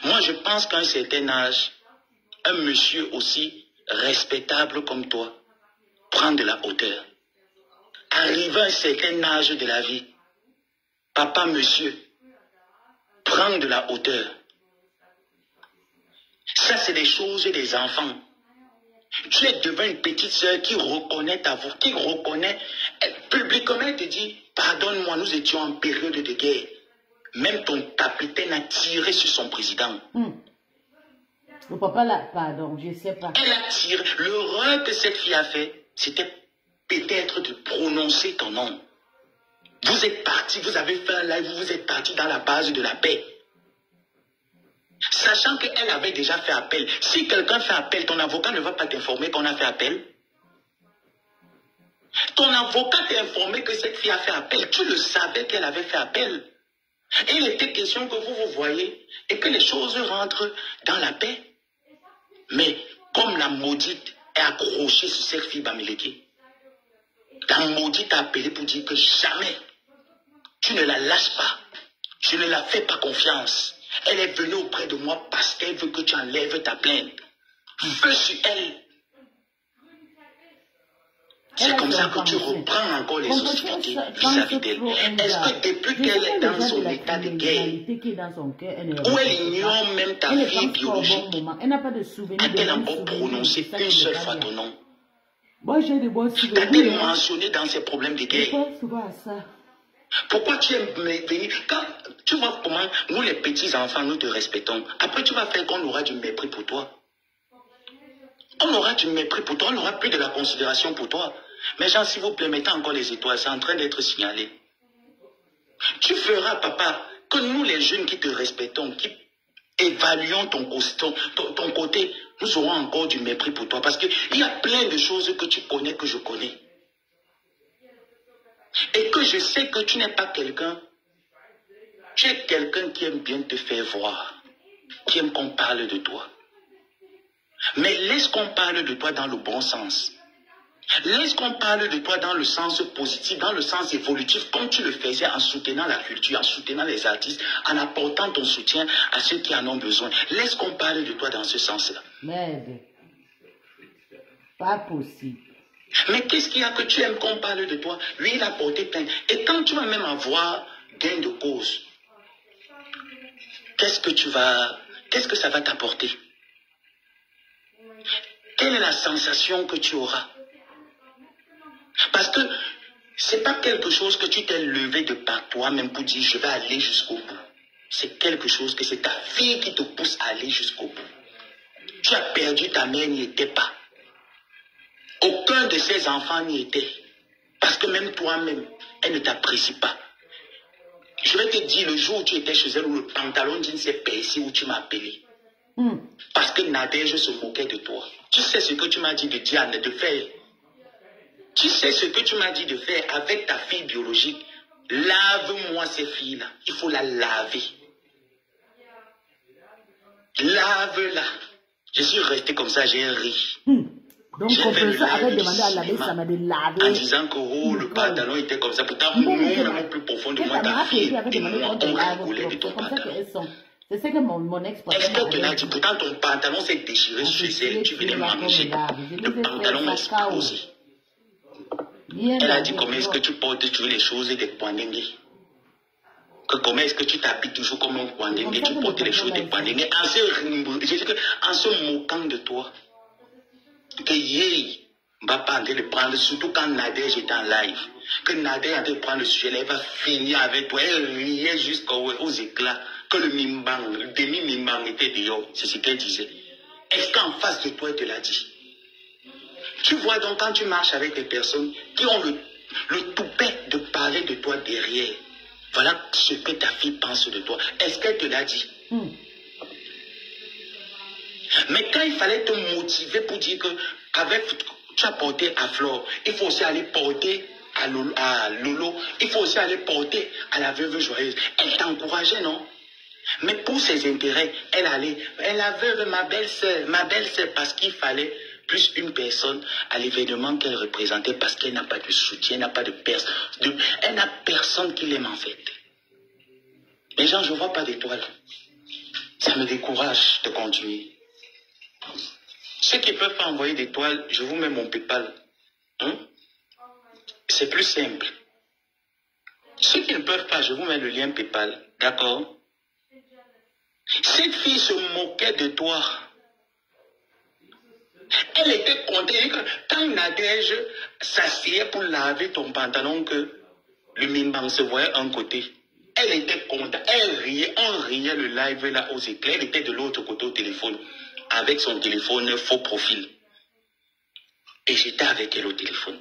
S1: Moi, je pense qu'à un certain âge, un monsieur aussi respectable comme toi prend de la hauteur. Arrivé à un certain âge de la vie, papa, monsieur, prend de la hauteur. Ça, c'est des choses des enfants. Tu es devant une petite sœur qui reconnaît ta voix, qui reconnaît publiquement, elle te dit, pardonne-moi, nous étions en période de guerre. Même ton capitaine a tiré sur son président.
S2: Le papa là, pardon, je ne sais pas.
S1: Elle a tiré. L'erreur que cette fille a fait, c'était peut-être de prononcer ton nom. Vous êtes parti, vous avez fait un live, vous êtes parti dans la base de la paix. Sachant qu'elle avait déjà fait appel. Si quelqu'un fait appel, ton avocat ne va pas t'informer qu'on a fait appel. Ton avocat t'a informé que cette fille a fait appel. Tu le savais qu'elle avait fait appel. Et il était question que vous vous voyez et que les choses rentrent dans la paix. Mais comme la maudite est accrochée sur cette fille Bamileke, la maudite a appelé pour dire que jamais tu ne la lâches pas. Tu ne la fais pas confiance. Elle est venue auprès de moi parce qu'elle veut que tu enlèves ta plainte. Feu sur elle. C'est comme ça que tu reprends encore les hostilités vis-à-vis d'elle. Est-ce que depuis qu'elle est dans son état de guerre, où elle ignore même ta vie biologique, a-t-elle encore prononcé une seule fois ton nom? T'a-t-elle mentionné dans ses problèmes de guerre? Pourquoi tu aimes venir? Quand tu vois comment nous les petits enfants nous te respectons, après tu vas faire qu'on aura du mépris pour toi. On aura du mépris pour toi, on n'aura plus de la considération pour toi. Mais Jean, s'il vous plaît, mettez encore les étoiles, c'est en train d'être signalé. Tu feras, papa, que nous les jeunes qui te respectons, qui évaluons ton côté, nous aurons encore du mépris pour toi. Parce qu'il y a plein de choses que tu connais, que je connais. Et que je sais que tu n'es pas quelqu'un, tu es quelqu'un qui aime bien te faire voir, qui aime qu'on parle de toi. Mais laisse qu'on parle de toi dans le bon sens. Laisse qu'on parle de toi dans le sens positif, dans le sens évolutif, comme tu le faisais en soutenant la culture, en soutenant les artistes, en apportant ton soutien à ceux qui en ont besoin. Laisse qu'on parle de toi dans ce sens-là.
S2: Merde. Pas possible.
S1: Mais qu'est-ce qu'il y a que tu aimes qu'on parle de toi? Lui, il a porté plainte. Et quand tu vas même avoir gain de cause, qu'est-ce que ça va t'apporter? Quelle est la sensation que tu auras? Parce que ce n'est pas quelque chose que tu t'es levé de par toi-même pour dire je vais aller jusqu'au bout. C'est quelque chose que c'est ta fille qui te pousse à aller jusqu'au bout. Tu as perdu ta mère, n'y était pas. Aucun de ses enfants n'y était. Parce que même toi-même, elle ne t'apprécie pas. Je vais te dire le jour où tu étais chez elle, où le pantalon jean s'est percé, où tu m'as appelé. Parce que Nadège se moquait de toi. Tu sais ce que tu m'as dit de Diane de faire. Tu sais ce que tu m'as dit de faire avec ta fille biologique. Lave-moi ces filles-là. Il faut la laver. Lave-la. Je suis resté comme ça, j'ai ri.
S2: Donc, professeur avait demandé à laver, ça m'a dit laver.
S1: En disant que oh, le pantalon était comme ça. Pourtant, nous, même plus profond de moi, ta fille et moi, on rigolait de ton pantalon.
S2: C'est ce que mon ex-patron
S1: Est-ce que tu l'as dit? Pourtant, ton pantalon s'est déchiré sur elle. Tu venais manger. Le pantalon a explosé. Elle a dit comment est-ce que tu portes toujours les choses des Kwandengue. Que comment est-ce que tu t'habilles toujours comme un Kwandengue. Tu portes les choses des Kwandengue. En se moquant de toi. Que Yé va pas en train de prendre, surtout quand Nadège est en live. Que Nadège est en train de prendre le sujet, elle va finir avec toi. Elle riait jusqu'aux éclats. Que le mimbang, le demi-mimbang était dehors. C'est ce qu'elle disait. Est-ce qu'en face de toi, elle te l'a dit? Tu vois donc quand tu marches avec des personnes qui ont le toupet de parler de toi derrière. Voilà ce que ta fille pense de toi. Est-ce qu'elle te l'a dit? Mais quand il fallait te motiver pour dire que tu as porté à Flore, il faut aussi aller porter à Lolo, il faut aussi aller porter à la veuve joyeuse. Elle t'encourageait, non? Mais pour ses intérêts, la veuve, ma belle-sœur, parce qu'il fallait plus une personne à l'événement qu'elle représentait parce qu'elle n'a pas de soutien, n'a pas de personne. Elle n'a personne qui l'aime en fait. Les gens, je ne vois pas d'étoiles. Ça me décourage de continuer. Ceux qui ne peuvent pas envoyer d'étoiles, je vous mets mon PayPal. C'est plus simple. Ceux qui ne peuvent pas, je vous mets le lien PayPal. D'accord? Cette fille se moquait de toi. Elle était contente que quand Nadège s'asseyait pour laver ton pantalon, que le mimbang se voyait un côté. Elle était contente, elle riait, on riait le live là aux éclairs. Elle était de l'autre côté au téléphone, avec son téléphone faux profil. Et j'étais avec elle au téléphone.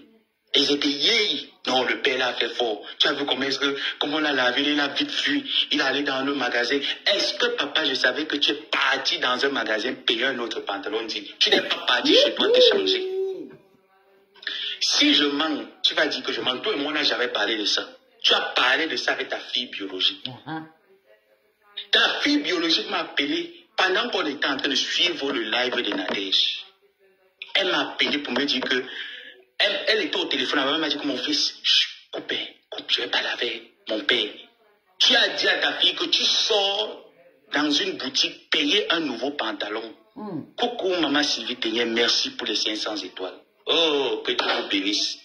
S1: Et j'étais, yeah! Non, le père l'a fait fort. Tu as vu comment on l'a lavé, il a vite fui. Il est allé dans le magasin. Est-ce que papa, je savais que tu es parti dans un magasin payer un autre pantalon? Tu n'es pas parti chez toi te changer. Si je mens, tu vas dire que je mens. Toi et moi, on n'a jamais parlé de ça. Tu as parlé de ça avec ta fille biologique. Ta fille biologique m'a appelé pendant qu'on était en train de suivre le live de Nadège. Elle m'a appelé pour me dire que elle était au téléphone, elle m'a dit que mon fils, coupe, je vais parler avec mon père. Tu as dit à ta fille que tu sors dans une boutique payer un nouveau pantalon. Coucou maman Sylvie Teignet, merci pour les 500 étoiles. Oh, que Dieu vous bénisse.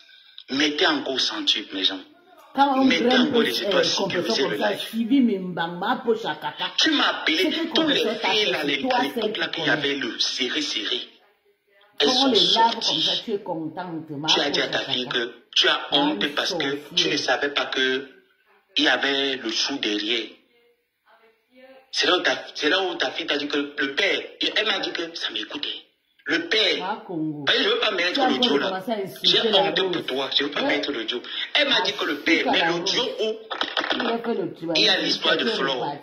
S1: Mettez encore 100 tubes, mes gens. Mettez encore les étoiles si vous avez le live. Tu m'as appelé, toutes les filles à l'époque là qu'il y avait le serré. Elles sont sorties. Tu as dit à ta fille que tu as honte parce que tu ne savais pas que il y avait le chou derrière. C'est là où ta fille t'a dit que le père, elle m'a dit que ça m'écoutait. Le père, je ne veux pas mettre l'audio là. J'ai honte pour toi, je ne veux pas mettre l'audio. Elle m'a dit que le père, mais l'audio où il y a l'histoire de Flore.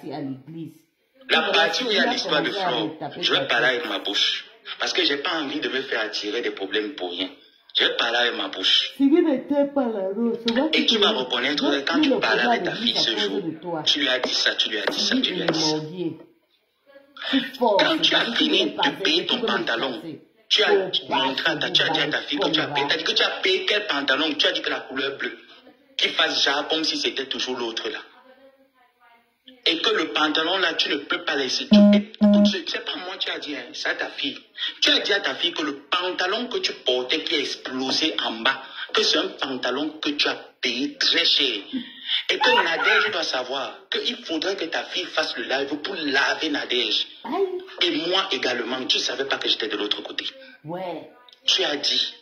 S1: La partie où il y a l'histoire de Flore, je vais parler avec ma bouche. Parce que je n'ai pas envie de me faire attirer des problèmes pour rien. Je vais parler avec ma bouche. Et tu vas reconnaître que quand tu parlais avec ta fille ce jour, tu lui as dit ça, tu lui as dit ça, tu lui as dit ça. Quand tu as fini de payer ton pantalon, tu as montré tu as dit à ta fille que tu as payé. Tu as dit que tu as payé quel pantalon? Tu as dit que la couleur bleue. Qui fasse genre comme si c'était toujours l'autre là. Et que le pantalon là, tu ne peux pas laisser. C'est pas moi, tu as dit, hein, c'est à ta fille. Tu as dit à ta fille que le pantalon que tu portais qui a explosé en bas, que c'est un pantalon que tu as payé très cher. Et que Nadège doit savoir qu'il faudrait que ta fille fasse le live pour laver Nadège. Et moi également, tu ne savais pas que j'étais de l'autre côté. Ouais. Tu as dit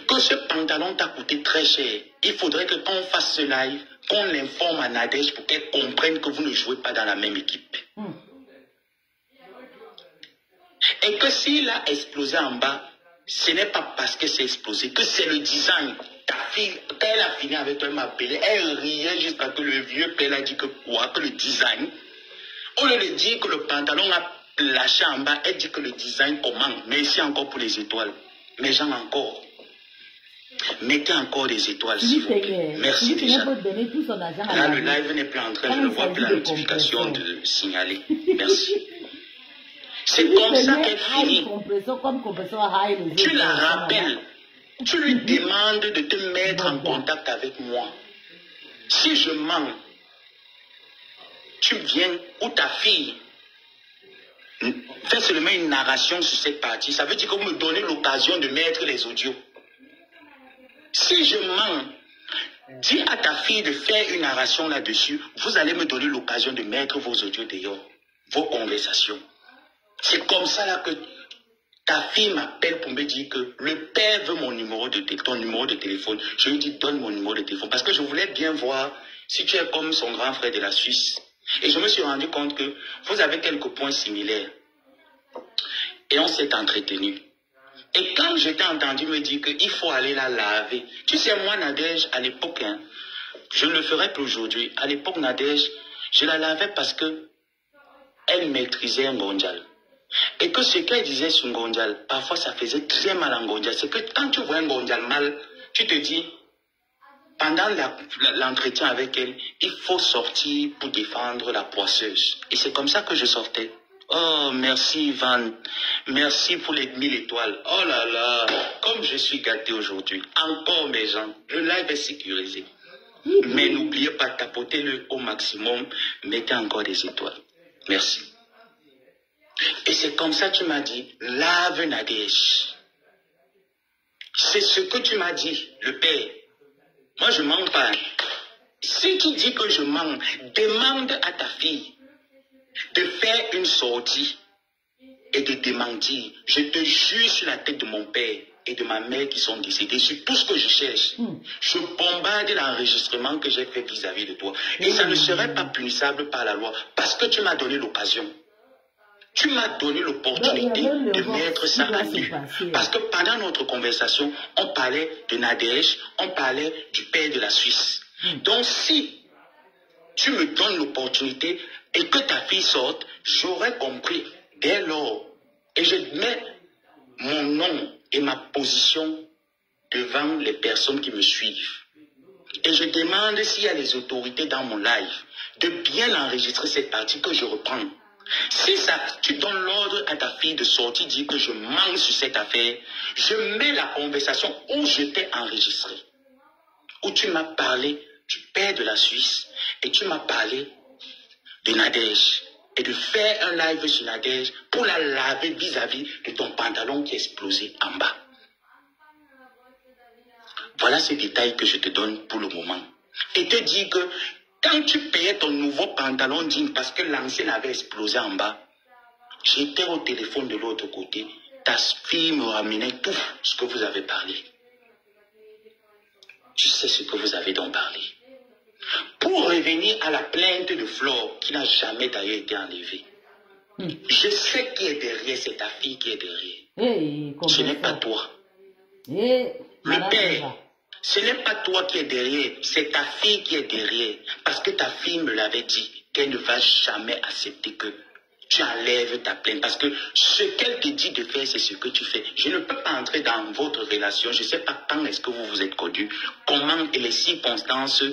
S1: que ce pantalon t'a coûté très cher. Il faudrait que quand on fasse ce live, qu'on l'informe à Nadège pour qu'elle comprenne que vous ne jouez pas dans la même équipe. Et que s'il a explosé en bas, ce n'est pas parce que c'est explosé, que c'est le design. Ta fille, quand elle a fini avec toi, elle m'a appelé, elle riait jusqu'à que le vieux père a dit que quoi, que le design. Au lieu de dire que le pantalon a lâché en bas, elle dit que le design commande. Merci encore pour les étoiles. Mais j'en ai encore. Mettez encore des étoiles, s'il vous plaît. Merci déjà. Là, le live n'est plus en train, je ne vois plus la notification de signaler. Merci. C'est comme ça qu'elle finit. Tu la rappelles. Tu lui demandes de te mettre en contact avec moi. Si je mens, tu viens ou ta fille fait seulement une narration sur cette partie. Ça veut dire que vous me donnez l'occasion de mettre les audios. Si je mens, dis à ta fille de faire une narration là-dessus. Vous allez me donner l'occasion de mettre vos audios dehors, vos conversations. C'est comme ça là que ta fille m'appelle pour me dire que le père veut mon numéro de ton numéro de téléphone. Je lui dis donne mon numéro de téléphone parce que je voulais bien voir si tu es comme son grand frère de la Suisse. Et je me suis rendu compte que vous avez quelques points similaires. Et on s'est entretenu. Et quand je t'ai entendu me dire qu'il faut aller la laver, tu sais, moi, Nadège, à l'époque, hein, je ne le ferai plus aujourd'hui. À l'époque, Nadège, je la lavais parce que elle maîtrisait un Ngonjal. Et que ce qu'elle disait sur Ngonjal, parfois ça faisait très mal en Ngonjal. C'est que quand tu vois un Ngonjal mal, tu te dis, pendant l'entretien avec elle, il faut sortir pour défendre la poisseuse. Et c'est comme ça que je sortais. Oh, merci Ivan. Merci pour les 1000 étoiles. Oh là là, comme je suis gâté aujourd'hui. Encore mes gens, le live est sécurisé. Mais n'oubliez pas de tapoter-le au maximum. Mettez encore des étoiles. Merci. Et c'est comme ça que tu m'as dit, lave Nadège. C'est ce que tu m'as dit, le père. Moi, je ne mens pas. Si tu dis que je mens, demande à ta fille de faire une sortie et de démentir. Je te jure sur la tête de mon père et de ma mère qui sont décédés, sur tout ce que je cherche. Je bombarde l'enregistrement que j'ai fait vis-à-vis de toi. Et ça ne serait pas punissable par la loi parce que tu m'as donné l'occasion. Tu m'as donné l'opportunité de mettre ça à nu. Parce que pendant notre conversation, on parlait de Nadège, on parlait du père de la Suisse. Donc si tu me donnes l'opportunité et que ta fille sorte, j'aurais compris dès lors. Et je mets mon nom et ma position devant les personnes qui me suivent. Et je demande s'il y a les autorités dans mon live de bien enregistrer cette partie que je reprends. Si ça, tu donnes l'ordre à ta fille de sortir, dire que je manque sur cette affaire, je mets la conversation où je t'ai enregistré. Où tu m'as parlé du père de la Suisse et tu m'as parlé de Nadège. Et de faire un live sur Nadège pour la laver vis-à-vis de ton pantalon qui est explosé en bas. Voilà ces détails que je te donne pour le moment. Et te dis que quand tu payais ton nouveau pantalon digne parce que l'ancien avait explosé en bas, j'étais au téléphone de l'autre côté. Ta fille me ramenait tout ce que vous avez parlé. Je sais ce que vous avez donc parlé. Pour revenir à la plainte de Flore, qui n'a jamais d'ailleurs été enlevée, je sais qui est derrière, c'est ta fille qui est derrière. Ce n'est pas toi. Le père, ce n'est pas toi qui est derrière, c'est ta fille qui est derrière. Parce que ta fille me l'avait dit qu'elle ne va jamais accepter que tu enlèves ta plainte. Parce que ce qu'elle te dit de faire, c'est ce que tu fais. Je ne peux pas entrer dans votre relation. Je ne sais pas quand est-ce que vous vous êtes connus, comment et les circonstances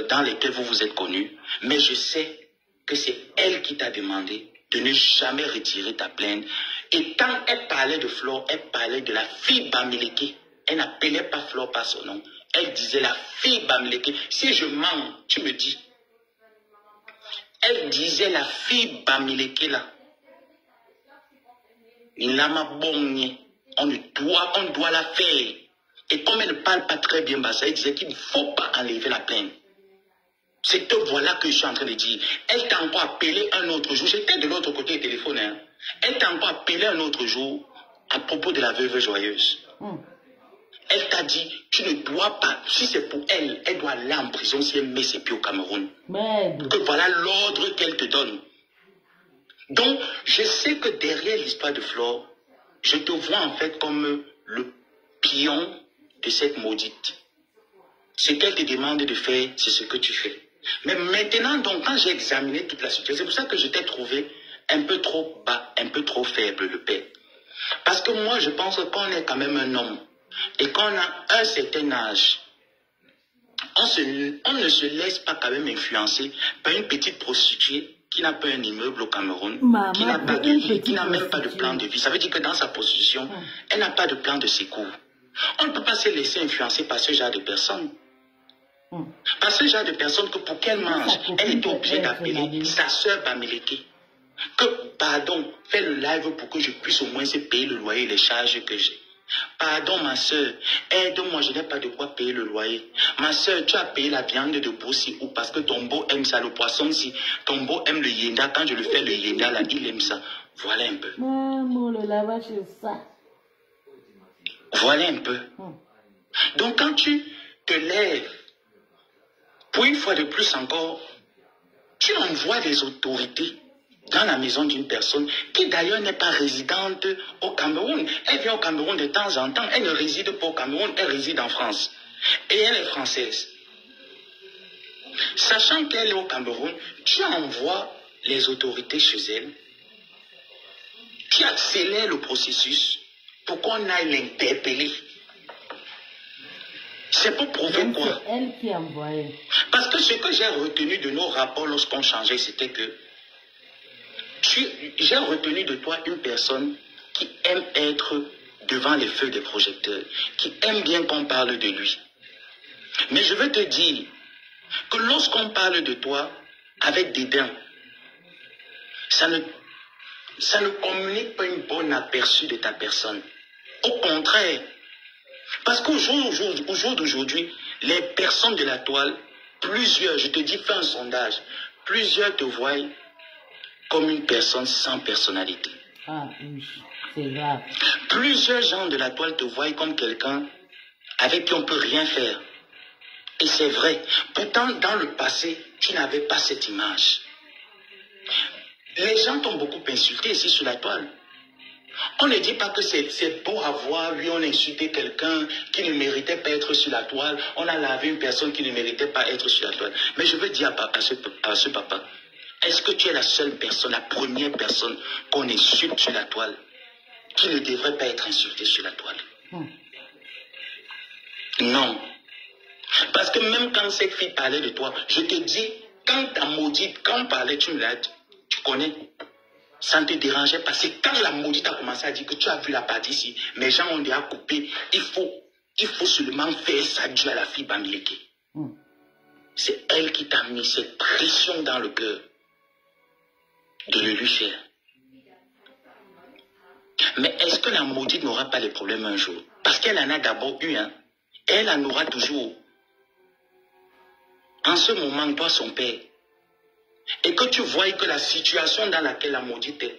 S1: dans lesquelles vous vous êtes connus. Mais je sais que c'est elle qui t'a demandé de ne jamais retirer ta plainte. Et quand elle parlait de Flore, elle parlait de la fille Bamileke. Elle n'appelait pas Flore par son nom. Elle disait la fille Bamileke. Si je mens, tu me dis. Elle disait la fille Bamileke là. On doit la faire. Et comme elle ne parle pas très bien Bassa, elle disait qu'il ne faut pas enlever la plainte. C'est que voilà que je suis en train de dire. Elle t'a encore appelé un autre jour. J'étais de l'autre côté du téléphone. Hein. Elle t'a encore appelé un autre jour à propos de la veuve joyeuse. Elle t'a dit, tu ne dois pas, si c'est pour elle, elle doit aller en prison si elle met ses pieds au Cameroun. Que voilà l'ordre qu'elle te donne. Donc, je sais que derrière l'histoire de Flore, je te vois en fait comme le pion de cette maudite. Ce qu'elle te demande de faire, c'est ce que tu fais. Mais maintenant, donc, quand j'ai examiné toute la situation, c'est pour ça que je t'ai trouvé un peu trop bas, un peu trop faible, le père. Parce que moi, je pense qu'on est quand même un homme. Et qu'on a un certain âge, on ne se laisse pas quand même influencer par une petite prostituée qui n'a pas un immeuble au Cameroun, qui n'a même pas de plan de vie. Ça veut dire que dans sa prostitution, elle n'a pas de plan de secours. On ne peut pas se laisser influencer par ce genre de personnes. Par ce genre de personnes que pour qu'elle mange, elle est obligée d'appeler sa soeur Bamileke. Que, pardon, fais le live pour que je puisse au moins se payer le loyer et les charges que j'ai. Pardon ma soeur, aide-moi, je n'ai pas de quoi payer le loyer. Ma soeur, tu as payé la viande de Boussi ou parce que ton beau aime ça, le poisson si. Ton beau aime le yenda, quand je le fais le yenda là, il aime ça. Voilà un peu.
S2: Maman, le lavage c'est ça.
S1: Voilà un peu. Donc quand tu te lèves, pour une fois de plus encore, tu envoies des autorités dans la maison d'une personne qui d'ailleurs n'est pas résidente au Cameroun. Elle vient au Cameroun de temps en temps. Elle ne réside pas au Cameroun, elle réside en France. Et elle est française. Sachant qu'elle est au Cameroun, tu envoies les autorités chez elle. Tu accélères le processus pour qu'on aille l'interpeller. C'est pour prouver quoi?
S2: C'est elle qui a envoyé.
S1: Parce que ce que j'ai retenu de nos rapports lorsqu'on changeait, c'était que j'ai retenu de toi une personne qui aime être devant les feux des projecteurs, qui aime bien qu'on parle de lui. Mais je veux te dire que lorsqu'on parle de toi avec dédain, ça ne communique pas une bonne aperçu de ta personne. Au contraire, parce qu'au jour d'aujourd'hui, les personnes de la toile, plusieurs, je te dis, fais un sondage, plusieurs te voient comme une personne sans personnalité.
S2: Ah, c'est grave.
S1: Plusieurs gens de la toile te voient comme quelqu'un avec qui on ne peut rien faire. Et c'est vrai. Pourtant, dans le passé, tu n'avais pas cette image. Les gens t'ont beaucoup insulté ici sur la toile. On ne dit pas que c'est beau à voir, oui, on a insulté quelqu'un qui ne méritait pas être sur la toile, on a lavé une personne qui ne méritait pas être sur la toile. Mais je veux dire à ce papa, est-ce que tu es la seule personne, la première personne qu'on insulte sur la toile, qui ne devrait pas être insultée sur la toile? Non. Parce que même quand cette fille parlait de toi, je te dis, quand ta maudite, quand on parlait, tu me l'as dit, tu connais. Ça ne te dérangeait pas. C'est quand la maudite a commencé à dire que tu as vu la partie ici, mes gens ont déjà coupé. Il faut seulement faire ça dû à la fille Bamileke. C'est elle qui t'a mis cette pression dans le cœur de le lui faire. Mais est-ce que la maudite n'aura pas les problèmes un jour? Parce qu'elle en a d'abord eu, hein. Elle en aura toujours. En ce moment, toi, son père, et que tu vois que la situation dans laquelle la maudite est,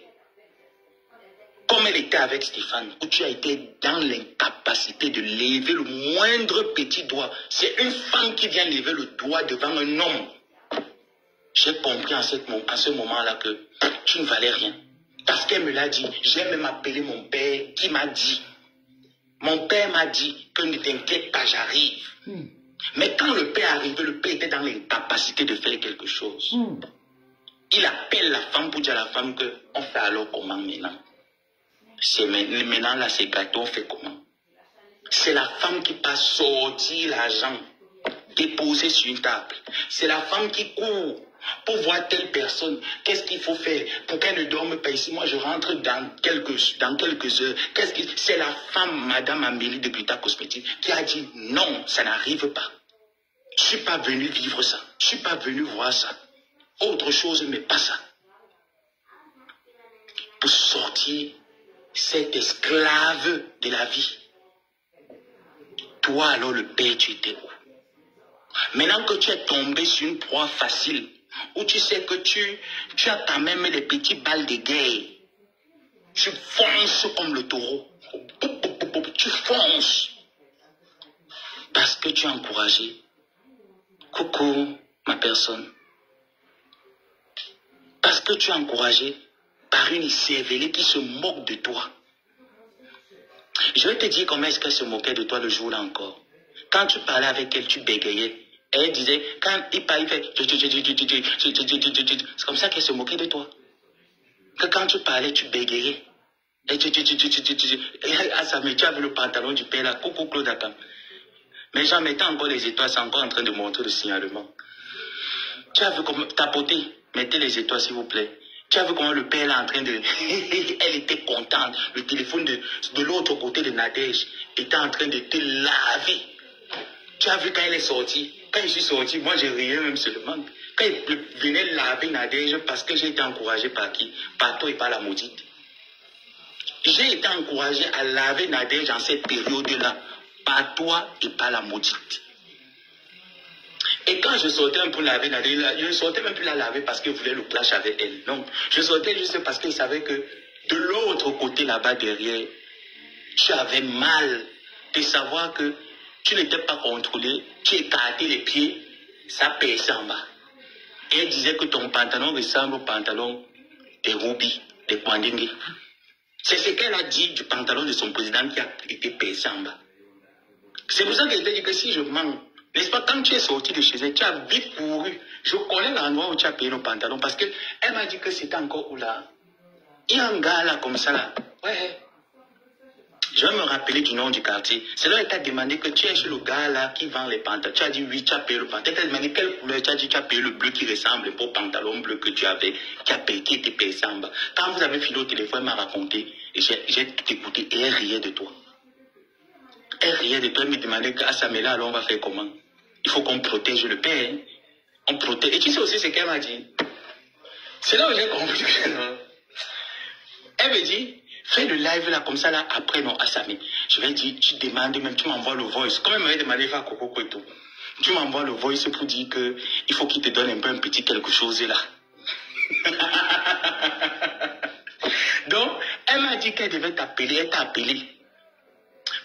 S1: comme elle était avec Stéphane, où tu as été dans l'incapacité de lever le moindre petit doigt. C'est une femme qui vient lever le doigt devant un homme. J'ai compris en ce moment-là que tu ne valais rien. Parce qu'elle me l'a dit. J'ai même appelé mon père qui m'a dit. Mon père m'a dit que ne t'inquiète pas, j'arrive. Mais quand le père arrivait, le père était dans l'incapacité de faire quelque chose. Il appelle la femme pour dire à la femme que on fait alors comment maintenant? C'est maintenant là, c'est gâteau, on fait comment? C'est la femme qui passe sortir l'argent, déposer sur une table. C'est la femme qui court pour voir telle personne. Qu'est-ce qu'il faut faire pour qu'elle ne dorme pas ici? Moi, je rentre dans quelques heures. C'est la femme, Madame Amélie de Glita Cosmétique, qui a dit non, ça n'arrive pas. Je ne suis pas venu vivre ça. Je ne suis pas venu voir ça. Autre chose, mais pas ça. Pour sortir cet esclave de la vie. Toi, alors, le père, tu étais où? Maintenant que tu es tombé sur une proie facile, où tu sais que tu as quand même les petites balles de guerre, tu fonces comme le taureau. Tu fonces. Parce que tu as encouragé. Coucou, ma personne. Parce que tu as encouragé par une cervelée qui se moque de toi. Je vais te dire comment est-ce qu'elle se moquait de toi le jour-là encore. Quand tu parlais avec elle, tu bégayais. Elle disait, quand il parlait, c'est comme ça qu'elle se moquait de toi. Que quand tu parlais, tu bégayais. Et ah, ça me tu as vu le pantalon du père là. Coucou Claude Akam. Mais j'en mettais encore les étoiles, c'est encore en train de montrer le signalement. Tu as vu comment tapoter, mettez les étoiles s'il vous plaît. Tu as vu comment le père est en train de... Elle était contente. Le téléphone de l'autre côté de Nadège était en train de te laver. Tu as vu quand elle est sortie. Quand je suis sorti, moi je riais même seulement. Quand il venait laver Nadège parce que j'ai été encouragé par qui? Par toi et par la maudite. J'ai été encouragé à laver Nadège en cette période-là. Par toi et par la maudite. Et quand je sortais un peu laver Nadège, je ne sortais même plus la laver parce que je voulais le clash avec elle. Non, je sortais juste parce qu'il savait que de l'autre côté là-bas derrière, tu avais mal de savoir que tu n'étais pas contrôlé, tu écartais les pieds, ça pèsait en bas. Et elle disait que ton pantalon ressemble au pantalon des Ruby, des Kwandingue. C'est ce qu'elle a dit du pantalon de son président qui a été pèsé en bas. C'est pour ça qu'elle t'a dit que si je mens, n'est-ce pas, quand tu es sorti de chez elle, tu as vite couru. Je connais l'endroit où tu as payé le pantalon parce qu'elle m'a dit que c'était encore où là. Il y a un gars là comme ça là. Ouais. Je vais me rappeler du nom du quartier. C'est là qu'elle t'a demandé que tu es chez le gars là qui vend les pantalons. Tu as dit oui, tu as payé le pantalon. Elle t'a demandé quelle couleur. Tu as dit tu as payé le bleu qui ressemble au pantalon bleu que tu avais, qui a payé, qui était payé en bas. Quand vous avez fini au téléphone, elle m'a raconté. Et j'ai écouté et elle riait de toi. Elle riait de toi, elle me demandait qu'à Samela, alors on va faire comment? Il faut qu'on protège le père. Hein? On protège. Et tu sais aussi ce qu'elle m'a dit. C'est là où j'ai compris que non. Elle me dit, fais le live là, comme ça là, après non, à Samé. Je vais dire, tu demandes même, tu m'envoies le voice. Comme elle m'avait demandé de faire coco et tout. Tu m'envoies le voice pour dire que il faut qu'il te donne un peu un petit quelque chose là. Donc, dit qu'elle devait t'appeler, elle t'a appelé.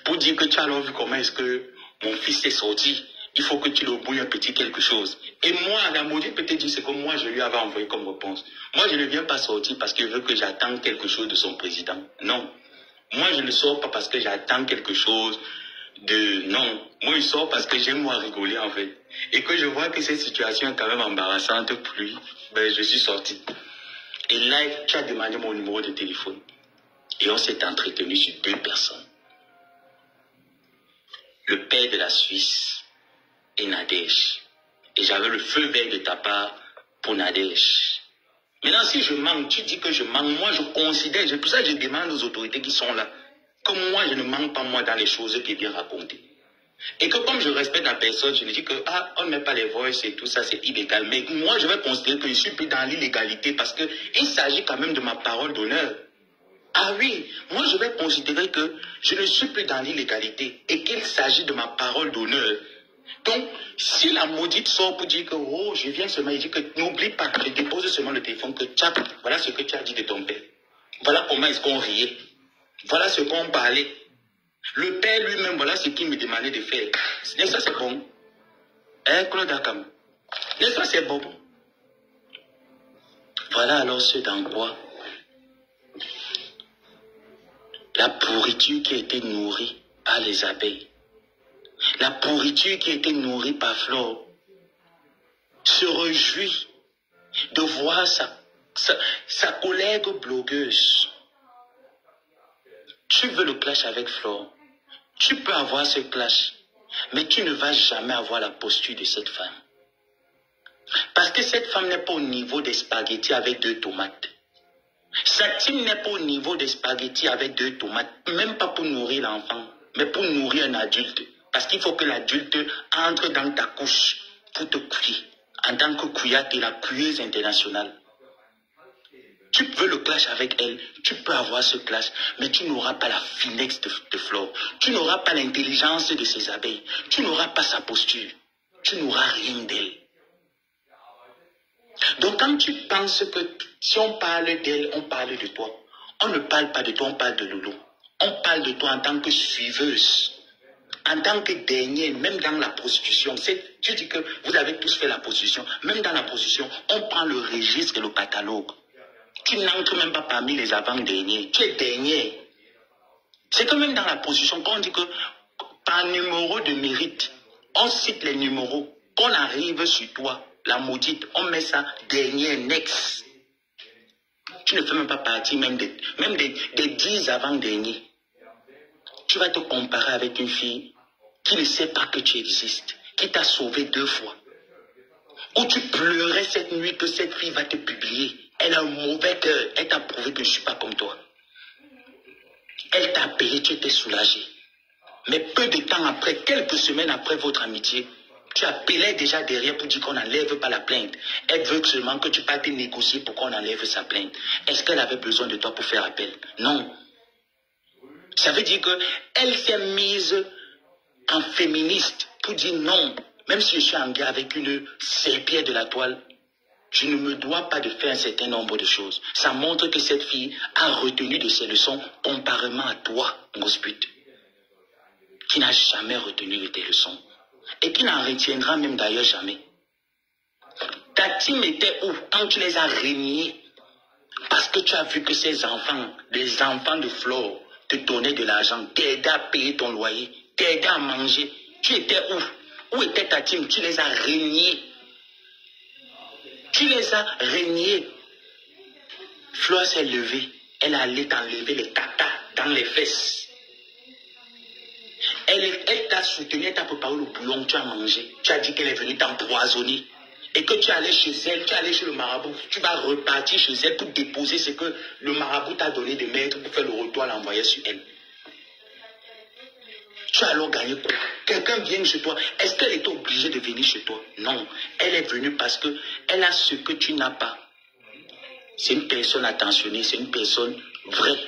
S1: Pour dire que tu as alors vu comment est-ce que mon fils est sorti. Il faut que tu le bouilles un petit quelque chose. Et moi, la maudite peut te dire ce que moi je lui avais envoyé comme réponse. Moi, je ne viens pas sortir parce qu'il veut que j'attende quelque chose de son président. Non. Moi, je ne sors pas parce que j'attends quelque chose de... Non. Moi, je sors parce que j'aime moi rigoler en fait. Et que je vois que cette situation est quand même embarrassante pour lui. Ben, je suis sorti. Et là, tu as demandé mon numéro de téléphone. Et on s'est entretenu sur 2 personnes. Le père de la Suisse et Nadège. Et j'avais le feu vert de ta part pour Nadège. Maintenant, si je manque, tu dis que je manque. Moi, je considère, c'est pour ça que je demande aux autorités qui sont là, que moi, je ne manque pas, moi, dans les choses qui est bien racontées. Et que comme je respecte la personne, je me dis que, on ne met pas les voices et tout ça, c'est illégal. Mais moi, je vais considérer que je suis plus dans l'illégalité parce qu'il s'agit quand même de ma parole d'honneur. Ah oui, moi, je vais considérer que je ne suis plus dans l'illégalité et qu'il s'agit de ma parole d'honneur. Donc, si la maudite sort pour dire que, oh, je viens seulement, il dit que n'oublie pas, je dépose seulement le téléphone, que tchap, voilà ce que tu as dit de ton père. Voilà comment est-ce qu'on riait. Voilà ce qu'on parlait. Le père lui-même, voilà ce qu'il me demandait de faire. N'est-ce pas, c'est bon? Hein, Claude Akam? N'est-ce pas, c'est bon? Voilà alors ce dans quoi la pourriture qui a été nourrie par les abeilles. La pourriture qui a été nourrie par Flore se réjouit de voir sa collègue blogueuse. Tu veux le clash avec Flore. Tu peux avoir ce clash, mais tu ne vas jamais avoir la posture de cette femme. Parce que cette femme n'est pas au niveau des spaghettis avec 2 tomates. Sa team n'est pas au niveau des spaghettis avec 2 tomates, même pas pour nourrir l'enfant, mais pour nourrir un adulte. Parce qu'il faut que l'adulte entre dans ta couche pour te couiller. En tant que couillate et la couilleuse internationale. Tu veux le clash avec elle, tu peux avoir ce clash, mais tu n'auras pas la finesse de Flore. Tu n'auras pas l'intelligence de ses abeilles. Tu n'auras pas sa posture. Tu n'auras rien d'elle. Donc quand tu penses que si on parle d'elle, on parle de toi. On ne parle pas de toi, on parle de Loulou. On parle de toi en tant que suiveuse. En tant que dernier, même dans la prostitution, tu dis que vous avez tous fait la prostitution. Même dans la prostitution, on prend le registre et le catalogue. Tu n'entres même pas parmi les avant-derniers. Tu es dernier. C'est que même dans la prostitution, quand on dit que par numéro de mérite, on cite les numéros. Quand on arrive sur toi, la maudite, on met ça dernier, next. Tu ne fais même pas partie même des 10 avant-derniers. Tu vas te comparer avec une fille qui ne sait pas que tu existes, qui t'a sauvé 2 fois. Où tu pleurais cette nuit que cette fille va te publier. Elle a un mauvais cœur. Elle t'a prouvé que je ne suis pas comme toi. Elle t'a payé, tu étais soulagé. Mais peu de temps après, quelques semaines après votre amitié, tu appelais déjà derrière pour dire qu'on n'enlève pas la plainte. Elle veut seulement que tu partes négocier pour qu'on enlève sa plainte. Est-ce qu'elle avait besoin de toi pour faire appel? Non. Ça veut dire qu'elle s'est mise en féministe pour dire non. Même si je suis en guerre avec une serpillère de la toile, je ne me dois pas de faire un certain nombre de choses. Ça montre que cette fille a retenu de ses leçons comparément à toi, Ngosput, qui n'a jamais retenu de tes leçons. Et qui n'en retiendra même d'ailleurs jamais. Ta team était où quand tu les as régnés? Parce que tu as vu que ces enfants, les enfants de Flore, te donnaient de l'argent, t'aidaient à payer ton loyer, t'aidaient à manger. Tu étais où? Où était ta team? Tu les as régnés. Tu les as régnés. Flore s'est levée. Elle allait t'enlever les tatas dans les fesses. Elle t'a soutenu, elle t'a préparé le bouillon que tu as mangé. Tu as dit qu'elle est venue t'empoisonner. Et que tu allais chez elle, tu allais chez le marabout. Tu vas repartir chez elle pour déposer ce que le marabout t'a donné de mettre pour faire le retour à l'envoyer sur elle. Tu as alors gagné quoi? Quelqu'un vient chez toi. Est-ce qu'elle était obligée de venir chez toi? Non. Elle est venue parce qu'elle a ce que tu n'as pas. C'est une personne attentionnée, c'est une personne vraie.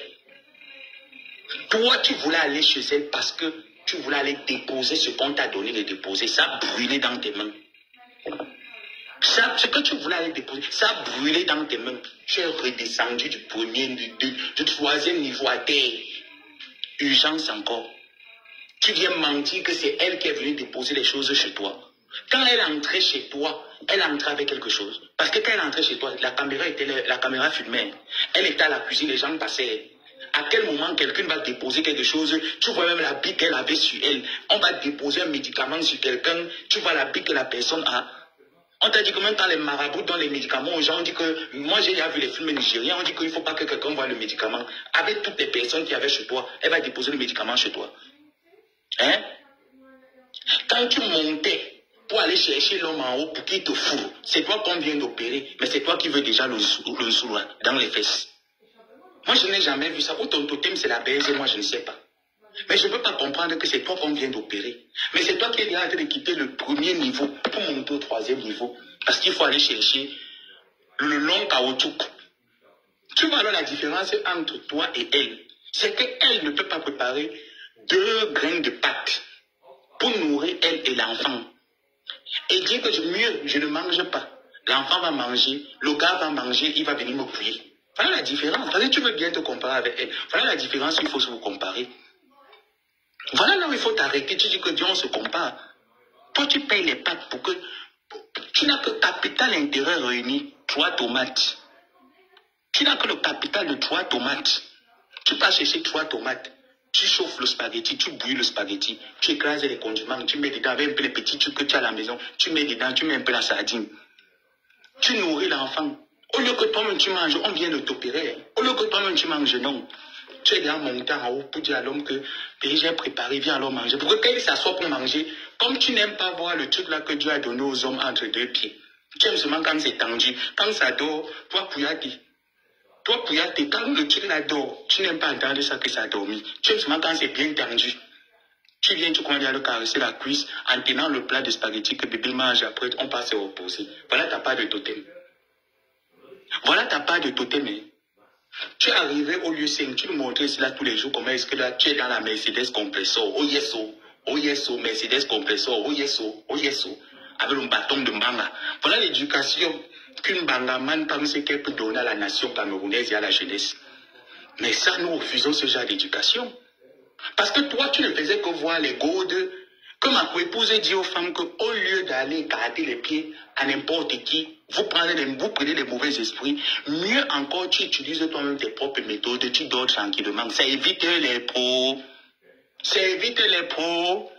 S1: Toi, tu voulais aller chez elle parce que tu voulais aller déposer ce qu'on t'a donné de déposer. Ça a brûlé dans tes mains. Ce que tu voulais aller déposer, ça a brûlé dans tes mains. Tu es redescendu du premier, du troisième niveau à terre. Urgence encore. Tu viens mentir que c'est elle qui est venue déposer les choses chez toi. Quand elle entrait chez toi, elle entrait avec quelque chose. Parce que quand elle entrait chez toi, la caméra filmait. Elle était à la cuisine, les gens passaient. À quel moment quelqu'un va déposer quelque chose, tu vois même la bille qu'elle avait sur elle. On va déposer un médicament sur quelqu'un, tu vois la bille que la personne a. On t'a dit que même quand les marabouts donnent les médicaments aux gens, on dit que, moi j'ai déjà vu les films nigériens, on dit qu'il ne faut pas que quelqu'un voit le médicament. Avec toutes les personnes qui avaient chez toi, elle va déposer le médicament chez toi. Hein? Quand tu montais pour aller chercher l'homme en haut pour qu'il te fourre, c'est toi qu'on vient d'opérer, mais c'est toi qui veux déjà le sous dans les fesses. Moi je n'ai jamais vu ça. Ou ton totem c'est la baise, moi je ne sais pas. Mais je ne peux pas comprendre que c'est toi qu'on vient d'opérer. Mais c'est toi qui es déjà en train de quitter le premier niveau pour monter au troisième niveau. Parce qu'il faut aller chercher le long caoutchouc. Tu vois alors la différence entre toi et elle. C'est qu'elle ne peut pas préparer 2 graines de pâte pour nourrir elle et l'enfant. Et dire que mieux, je ne mange pas. L'enfant va manger, le gars va manger, il va venir me couiller. Voilà la différence. Parce que tu veux bien te comparer avec elle. Voilà la différence, il faut se vous comparer. Voilà là où il faut t'arrêter. Tu dis que Dieu, on se compare. Toi, tu payes les pâtes pour que... Tu n'as que capital intérêt réuni, 3 tomates. Tu n'as que le capital de 3 tomates. Tu vas chercher 3 tomates. Tu chauffes le spaghetti, tu bouilles le spaghetti. Tu écrases les condiments, tu mets dedans avec un peu les petits trucs que tu as à la maison. Tu mets dedans, tu mets un peu la sardine. Tu nourris l'enfant. Au lieu que toi-même tu manges, on vient de t'opérer. Au lieu que toi-même tu manges, non. Tu es déjà monté en haut pour dire à l'homme que j'ai préparé, viens alors manger. Pour que quand il s'assoit pour manger, comme tu n'aimes pas voir le truc là que Dieu a donné aux hommes entre 2 pieds. Tu aimes seulement quand c'est tendu. Quand ça dort, toi Pouyati. Toi Pouyati, quand le truc là dort, tu n'aimes pas entendre ça que ça a dormi. Tu aimes seulement quand c'est bien tendu. Tu viens, tu commences à le caresser la cuisse en tenant le plat de spaghetti que bébé mange après, on passe se reposer. Voilà ta part de totem. Voilà ta part de totem. Hein. Tu es arrivé au lieu 5, tu nous montrais cela tous les jours, comment est-ce que là, tu es dans la Mercedes Compressor, oh yes, Mercedes Compressor, oh yes, avec un bâton de manga. Voilà l'éducation qu'une bangaman pense qu'elle peut donner à la nation camerounaise et à la jeunesse. Mais ça, nous refusons ce genre d'éducation. Parce que toi, tu ne faisais que voir les gourdes, que ma co-épouse dit aux femmes qu'au lieu d'aller garder les pieds à n'importe qui, vous prenez les mauvais esprits, mieux encore, tu utilises toi-même tes propres méthodes, tu dors tranquillement. Ça évite les pros. Ça évite les pros.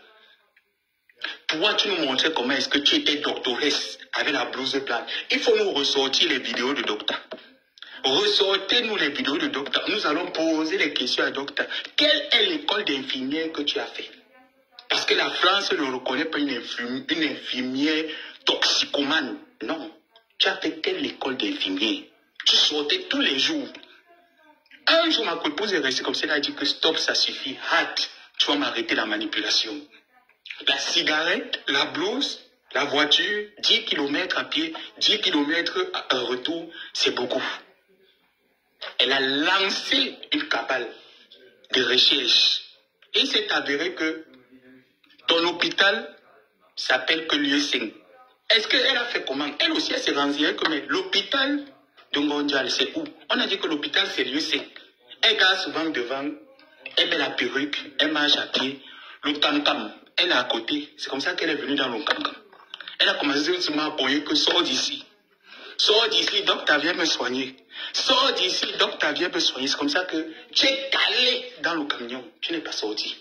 S1: Toi, tu nous montrais comment est-ce que tu étais doctoresse avec la blouse blanche. Il faut nous ressortir les vidéos de docteur. Ressortez-nous les vidéos de docteur. Nous allons poser les questions à docteur. Quelle est l'école d'infirmière que tu as fait? Parce que la France ne reconnaît pas une infirmière toxicomane. Non. Tu as fait quelle école d'infirmière? Tu sortais tous les jours. Un jour, ma co-épouse est restée comme ça. Elle a dit que stop, ça suffit. Hâte. Tu vas m'arrêter la manipulation. La cigarette, la blouse, la voiture, 10 km à pied, 10 km à retour, c'est beaucoup. Elle a lancé une cabale de recherche. Et il s'est avéré que ton hôpital s'appelle que l'USN. Est-ce qu'elle a fait comment? Elle aussi, elle s'est renseignée que l'hôpital de Ngondial, c'est où? On a dit que l'hôpital, c'est l'USN. Elle garde souvent devant, elle met la perruque, elle marche à pied. Le tam-tam, elle est à côté. C'est comme ça qu'elle est venue dans le tam-tam. Elle a commencé seulement à appuyer que sors d'ici. Sors d'ici, docteur, viens me soigner. Sors d'ici, docteur, viens me soigner. C'est comme ça que tu es calé dans le camion. Tu n'es pas sorti.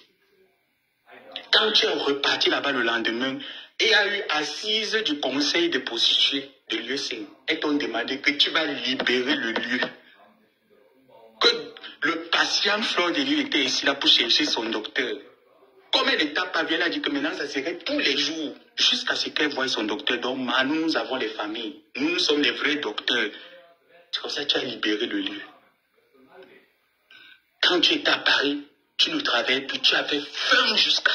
S1: Quand tu es reparti là-bas le lendemain, il y a eu assise du conseil de prostituées de l'USN. Elles t'ont demandé que tu vas libérer le lieu. Que le patient Fleur de Lille était ici là pour chercher son docteur. Comme elle n'était pas bien, elle a dit que maintenant ça serait tous les jours, jusqu'à ce qu'elle voie son docteur. Donc, nous avons les familles. Nous sommes les vrais docteurs. C'est comme ça que tu as libéré le lieu. Quand tu étais à Paris, tu nous travaillais, puis tu avais faim jusqu'à.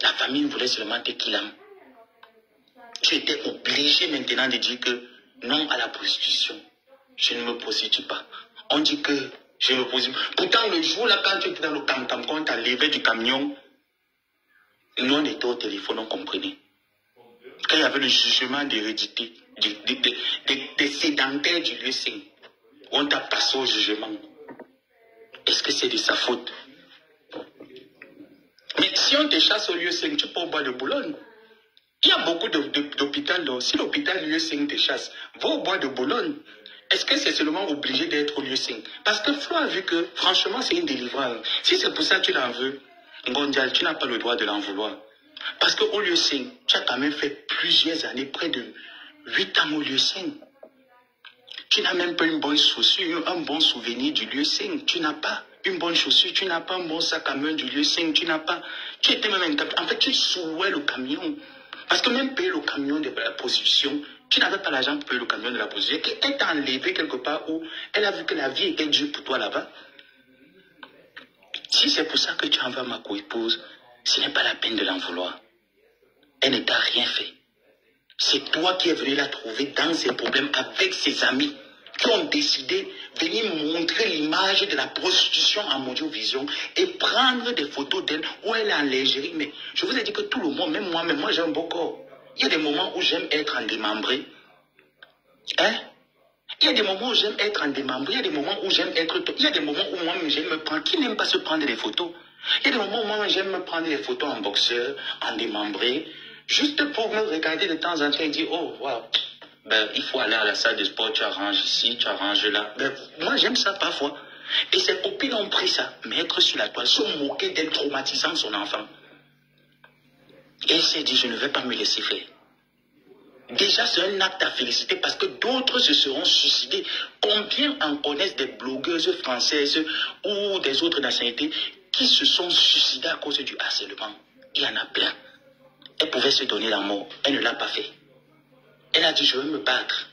S1: La famille voulait seulement te killer. Tu étais obligé maintenant de dire que non à la prostitution. Je ne me prostitue pas. On dit que je me prostitue. Pourtant, le jour là, quand tu étais dans le tam-tam, quand tu as levé du camion, nous on était au téléphone, on comprenait. Quand il y avait le jugement d'hérédité, des sédentaires du lieu saint, on t'a passé au jugement. Est-ce que c'est de sa faute? Mais si on te chasse au lieu saint, tu peux au bois de Boulogne. Il y a beaucoup d'hôpitaux. Si l'hôpital lieu saint te chasse, va au bois de Boulogne. Est-ce que c'est seulement obligé d'être au lieu saint? Parce que Flo a vu que, franchement, c'est une délivrance. Si c'est pour ça que tu l'en veux, Ngondial, tu n'as pas le droit de l'en vouloir. Parce qu'au lieu saint, tu as quand même fait plusieurs années, près de 8 ans au lieu saint. Tu n'as même pas une bonne chaussure, un bon souvenir du lieu saint. Tu n'as pas une bonne chaussure, tu n'as pas un bon sac à main du lieu saint. Tu n'as pas. Tu étais même incapable. En fait, tu souhaitais le camion. Parce que même payer le camion de la prostitution, tu n'avais pas l'argent pour payer le camion de la prostitution. Elle t'a enlevé quelque part où elle a vu que la vie était dure pour toi là-bas. Si c'est pour ça que tu en veux à ma co-épouse, ce n'est pas la peine de l'en vouloir. Elle ne t'a rien fait. C'est toi qui es venu la trouver dans ses problèmes avec ses amis qui ont décidé de venir montrer l'image de la prostitution en audiovision et prendre des photos d'elle où elle est en lingerie. Mais je vous ai dit que tout le monde, même moi j'ai un beau corps. Il y a des moments où j'aime être en démembré. Hein? Il y a des moments où j'aime être en démembré. Il y a des moments où j'aime être... Il y a des moments où moi-même j'aime me prendre... Qui n'aime pas se prendre des photos? Il y a des moments où moi j'aime me prendre des photos en boxeur, en démembré. Juste pour me regarder de temps en temps et dire, oh, wow, ben, il faut aller à la salle de sport, tu arranges ici, tu arranges là. Ben, moi, j'aime ça parfois. Et ses copines ont pris ça, mettre sur la toile, se moquer d'elle, traumatisant son enfant. Et elle s'est dit, je ne vais pas me laisser faire. Déjà, c'est un acte à féliciter parce que d'autres se seront suicidés. Combien en connaissent des blogueuses françaises ou des autres nationalités qui se sont suicidées à cause du harcèlement? Il y en a plein. Elle pouvait se donner la mort. Elle ne l'a pas fait. Elle a dit, je vais me battre.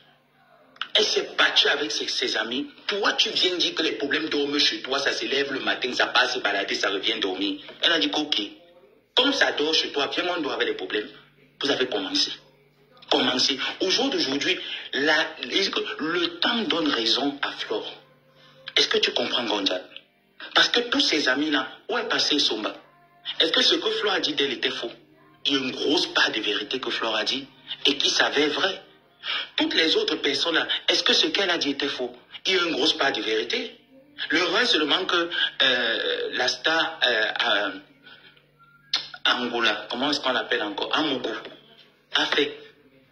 S1: Elle s'est battue avec ses amis. Toi, tu viens dire que les problèmes dorment chez toi, ça se lève le matin, ça passe se balader, ça revient dormir. Elle a dit, ok. Comme ça dort chez toi, viens, on doit avoir des problèmes. Vous avez commencé. Commencez. Au jour d'aujourd'hui, le temps donne raison à Flore. Est-ce que tu comprends, Gondia? Parce que tous ces amis-là, où est passé Somba? Est-ce que ce que Flore a dit d'elle était faux? Il y a une grosse part de vérité que Flore a dit et qui s'avère vrai. Toutes les autres personnes-là, est-ce que ce qu'elle a dit était faux? Il y a une grosse part de vérité. Le reste seulement que la star Angola, comment est-ce qu'on l'appelle encore? Amougou, a fait.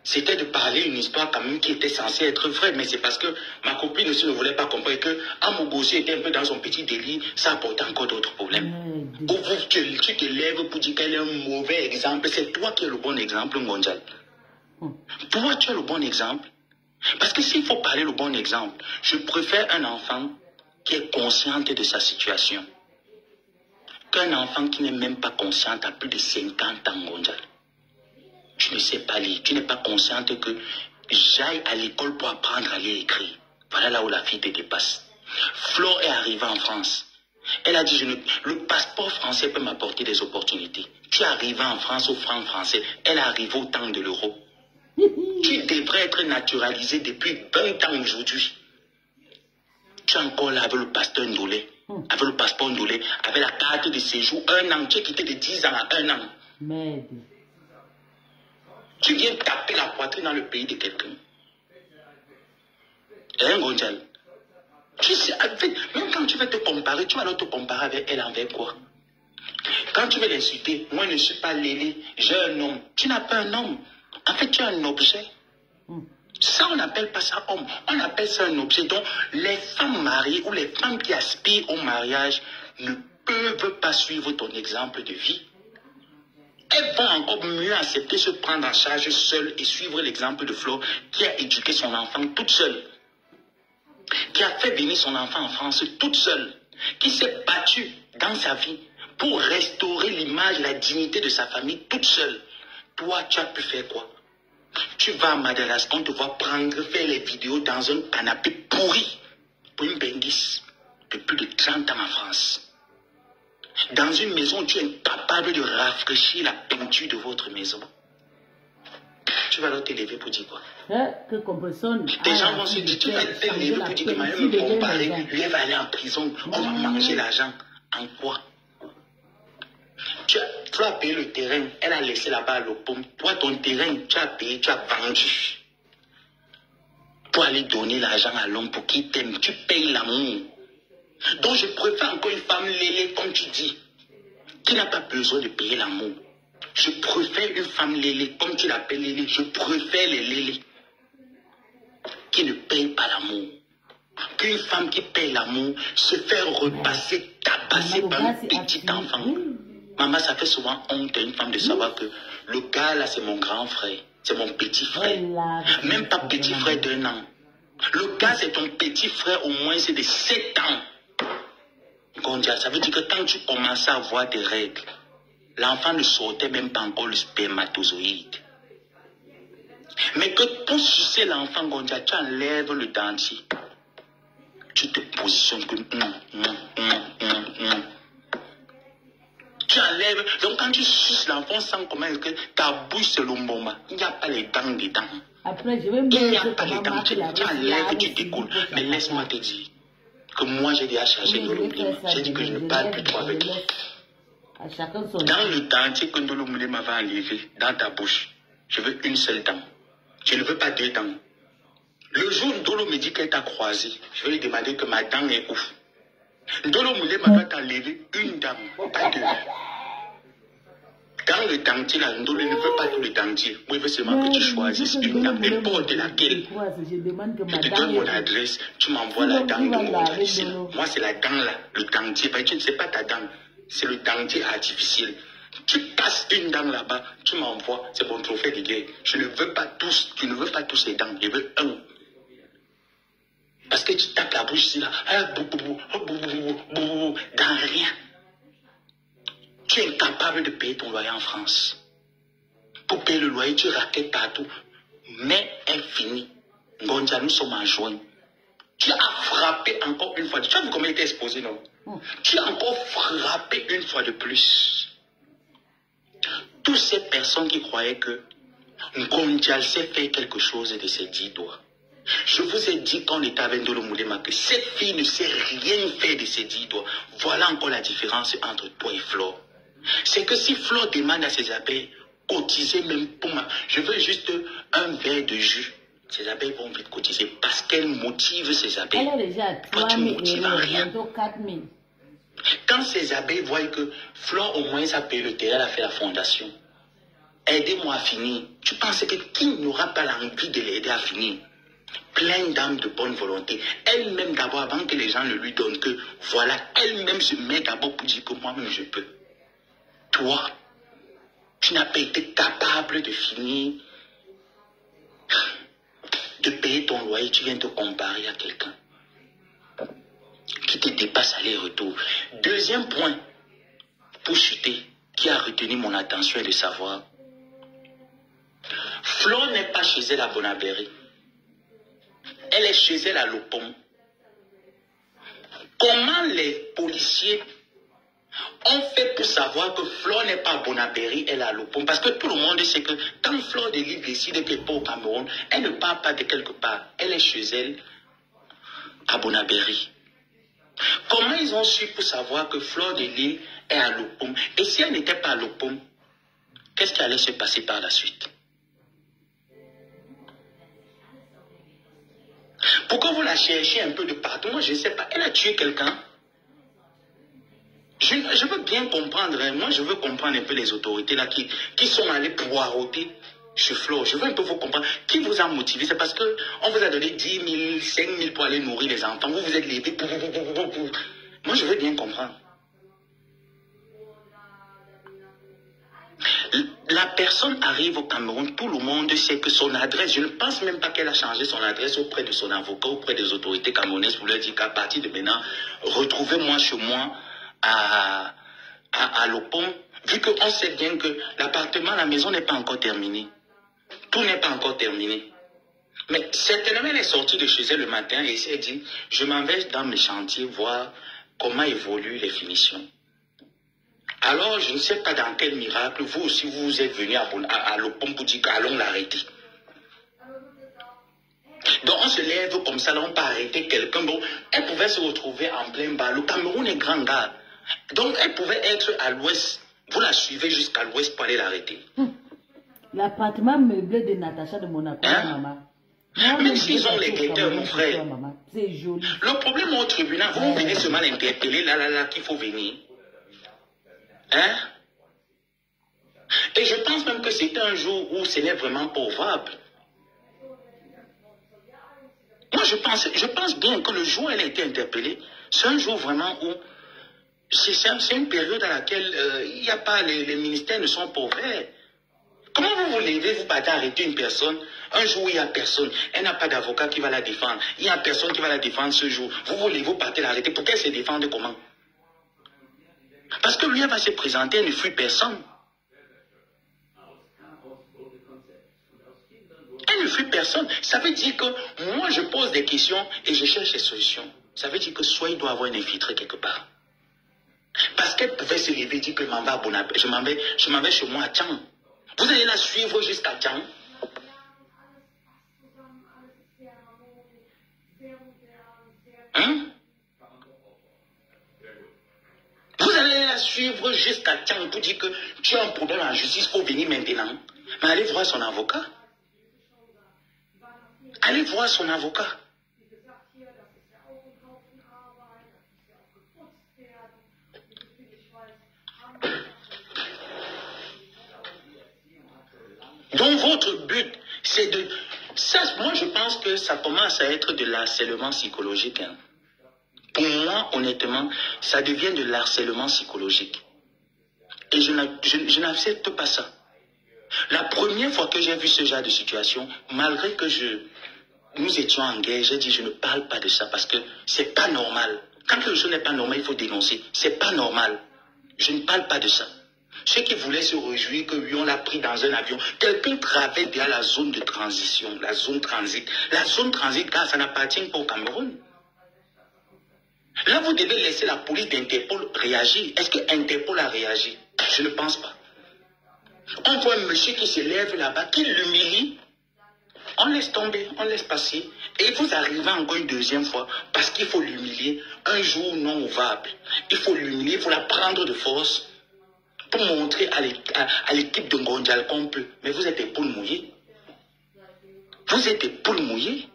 S1: C'était de parler une histoire quand même qui était censée être vraie, mais c'est parce que ma copine aussi ne voulait pas comprendre que Amougou aussi était un peu dans son petit délit, ça apportait encore d'autres problèmes. Ou tu te lèves pour dire qu'elle est un mauvais exemple, c'est toi qui es le bon exemple, Ngondial. Toi, tu es le bon exemple. Parce que s'il faut parler le bon exemple, je préfère un enfant qui est consciente de sa situation qu'un enfant qui n'est même pas conscient à plus de 50 ans, Ngondial. Tu ne sais pas lire, tu n'es pas consciente que j'aille à l'école pour apprendre à lire et écrire. Voilà là où la fille te dépasse. Flore est arrivée en France. Elle a dit, le passeport français peut m'apporter des opportunités. Tu es arrivé en France au franc français. Elle est arrivée au temps de l'euro. Tu devrais être naturalisé depuis 20 ans aujourd'hui. Tu es encore là avec le passeport Ndolé. Avec le passeport Ndolé, avec la carte de séjour, 1 an. Tu es quitté de 10 ans à 1 an.
S2: Merde.
S1: Tu viens taper la poitrine dans le pays de quelqu'un. Hein, Gondjal? Tu sais, même quand tu vas te comparer, tu vas alors te comparer avec elle envers quoi? Quand tu veux l'insulter, moi je ne suis pas Lélé, j'ai un homme. Tu n'as pas un homme. En fait, tu as un objet. Ça, on n'appelle pas ça homme. On appelle ça un objet. Donc, les femmes mariées ou les femmes qui aspirent au mariage ne peuvent pas suivre ton exemple de vie. Elles vont encore mieux accepter se prendre en charge seule et suivre l'exemple de Flore qui a éduqué son enfant toute seule. Qui a fait venir son enfant en France toute seule. Qui s'est battue dans sa vie pour restaurer l'image, la dignité de sa famille toute seule. Toi, tu as pu faire quoi? Tu vas à Madagascar, on te voit faire les vidéos dans un canapé pourri pour une benguisse de plus de 30 ans en France. Dans une maison, tu es incapable de rafraîchir la peinture de votre maison. Tu vas alors t'élever pour dire quoi?
S2: Que comprenson.
S1: Des gens vont se dire, tu vas t'élever pour dire que ma mère me comparer, lui elle va aller en prison, on va manger l'argent. En quoi? Flo a payé le terrain, elle a laissé là-bas à l'Opom. Toi, ton terrain, tu as payé, tu as vendu. Pour aller donner l'argent à l'homme pour qu'il t'aime, tu payes l'amour. Donc je préfère encore une femme lélé, comme tu dis, qui n'a pas besoin de payer l'amour. Je préfère une femme lélé, comme tu l'appelles lélé, je préfère les lélés qui ne payent pas l'amour. Qu'une femme qui paye l'amour se fait repasser, tabasser par un petit enfant. Maman, ça fait souvent honte à une femme de savoir que le gars là, c'est mon grand frère, c'est mon petit frère. Même pas petit frère d'1 an. Le gars, c'est ton petit frère, au moins c'est de 7 ans. Gondia, ça veut dire que quand tu commençais à avoir des règles, l'enfant ne sortait même pas encore le spermatozoïde. Mais que pour sucer l'enfant, Gondia, tu enlèves le dentier. Tu te positionnes que tu enlèves. Donc quand tu suces l'enfant, sans comment est-ce que ta bouche c'est le moment. Il n'y a pas les dents dedans.
S2: Après, je vais me
S1: il n'y a pas les dents. Tu enlèves, tu découles. Mais laisse-moi te dire que moi j'ai déjà chargé Ndolo Moulema. J'ai dit que je ne parle plus trop avec toi. Dans le dentier que Ndolo Moulema va enlever dans ta bouche, je veux une seule dent. Je ne veux pas 2 dents. Le jour où Ndolo me dit qu'elle t'a croisé, je vais lui demander que ma dent est ouf. Ndolo Moulema va t'enlever une dent, pas 2. Dans le dentier, là, Ndolo ne veut pas tout le dentier. Moi, il veut seulement que tu choisisses une dent, n'importe laquelle. Je te donne mon adresse, tu m'envoies la dent de mon adresse. Moi, c'est la dent là, le dentier. Tu ne sais pas ta dent, c'est le dentier artificiel. Tu passes une dent là-bas, tu m'envoies, c'est mon trophée de guerre. Je ne veux pas tous, tu ne veux pas tous les dents, je veux un. Parce que tu tapes la bouche ici là, dans rien. Tu es incapable de payer ton loyer en France. Pour payer le loyer, tu raquettes partout. Mais elle finit. Gondia, nous sommes en juin. Tu as frappé encore une fois. Tu as vu comment il était exposé, non? Tu as encore frappé une fois de plus. Toutes ces personnes qui croyaient que Gondia sait faire quelque chose de ses 10 doigts. Je vous ai dit quand on était avec Ndolo Moulema que cette fille ne sait rien faire de ses 10 doigts. Voilà encore la différence entre toi et Flore. C'est que si Flore demande à ses abeilles, cotiser même pour moi, je veux juste un verre de jus. Ces abeilles vont vite cotiser parce qu'elles motivent ces abeilles.
S2: Elle est déjà 3 000 euros, bientôt 4 000.
S1: Quand ces abeilles voient que Flore au moins a payé le terrain, elle a fait la fondation. Aidez-moi à finir. Tu penses que qui n'aura pas l'envie de l'aider à finir? Plein d'âmes de bonne volonté. Elle-même d'abord, avant que les gens ne lui donnent que, voilà, elle-même se met d'abord pour dire que moi-même je peux. Toi, tu n'as pas été capable de finir, de payer ton loyer, tu viens te comparer à quelqu'un qui te dépasse aller-retour. Deuxième point, pour chuter, qui a retenu mon attention est de savoir, Flore n'est pas chez elle à Bonabéry. Elle est chez elle à l'Opom. Comment les policiers ont fait pour savoir que Flore n'est pas à Bonabéry, elle est à l'Opom? Parce que tout le monde sait que quand Flore de Lille décide qu'elle n'est pas au Cameroun, elle ne part pas de quelque part. Elle est chez elle à Bonabéry. Comment ils ont su pour savoir que Flore de Lille est à l'Opom? Et si elle n'était pas à l'Opom, qu'est-ce qui allait se passer par la suite? Pourquoi vous la cherchez un peu de partout? Moi, je ne sais pas. Elle a tué quelqu'un. Je veux bien comprendre. Hein. Moi, je veux comprendre un peu les autorités là qui sont allées poireauter chez Flore. Je veux un peu vous comprendre. Qui vous a motivé? C'est parce qu'on vous a donné 10 000, 5 000 pour aller nourrir les enfants. Vous vous êtes levé. Moi, je veux bien comprendre. La personne arrive au Cameroun, tout le monde sait que son adresse, je ne pense même pas qu'elle a changé son adresse auprès de son avocat, auprès des autorités camerounaises pour leur dire qu'à partir de maintenant, retrouvez-moi chez moi à l'Opom, vu qu'on sait bien que l'appartement, la maison n'est pas encore terminée. Tout n'est pas encore terminé. Mais certainement, elle est sortie de chez elle le matin et s'est dit, je m'en vais dans mes chantiers voir comment évoluent les finitions. Alors, je ne sais pas dans quel miracle, vous aussi, vous êtes venu à l'Opom pour dire qu'allons l'arrêter. Donc, on se lève comme ça, là, on peut arrêter quelqu'un. Bon, elle pouvait se retrouver en plein bas. Le Cameroun est grand, gars. Donc, elle pouvait être à l'ouest Vous la suivez jusqu'à l'ouest pour aller l'arrêter.
S2: L'appartement meublé de Natacha de Monaco, maman.
S1: Même s'ils ont les guetteurs, mon frère.
S2: C'est joli.
S1: Le problème au tribunal, vous venez seulement l'interpeller là, qu'il faut venir. Hein? Et je pense même que c'est un jour où ce n'est vraiment pas ouvrable. Moi, je pense bien que le jour où elle a été interpellée, c'est un jour vraiment où c'est une période dans laquelle il n'y a pas, les ministères ne sont pas ouverts. Comment vous vous levez, vous partez arrêter une personne, un jour où il n'y a personne, elle n'a pas d'avocat qui va la défendre, il n'y a personne qui va la défendre ce jour, vous levez, vous partez l'arrêter, pour qu'elle se défende comment? Parce que lui, elle va se présenter, elle ne fuit personne. Elle ne fuit personne. Ça veut dire que moi, je pose des questions et je cherche des solutions. Ça veut dire que soit il doit avoir un infiltré quelque part. Parce qu'elle pouvait se lever et dire que je m'en vais chez moi à Tchang. Vous allez la suivre jusqu'à Tchang. Hein? Vous allez la suivre jusqu'à Tchang pour dire que tu as un problème en justice, il faut venir maintenant. Mais allez voir son avocat. Allez voir son avocat. Donc votre but, c'est de... Ça, moi, je pense que ça commence à être de l'harcèlement psychologique. Hein. Pour moi, honnêtement, ça devient de l'harcèlement psychologique. Et je n'accepte pas ça. La première fois que j'ai vu ce genre de situation, malgré que nous étions en guerre, j'ai dit je ne parle pas de ça parce que c'est pas normal. Quand quelque chose n'est pas normal, il faut dénoncer. C'est pas normal. Je ne parle pas de ça. Ceux qui voulaient se réjouir que oui, on l'a pris dans un avion, quelqu'un traverse bien la zone de transition, la zone transit. La zone transit, car ça n'appartient pas au Cameroun. Là, vous devez laisser la police d'Interpol réagir. Est-ce que Interpol a réagi? Je ne pense pas. On voit un monsieur qui se lève là-bas, qui l'humilie. On laisse tomber, on laisse passer. Et vous arrivez encore une deuxième fois, parce qu'il faut l'humilier. Un jour non ouvrable. Il faut l'humilier, il faut la prendre de force. Pour montrer à l'équipe de Ngondial qu'on peut. Mais vous êtes des poules mouillées. Vous êtes des poules mouillées.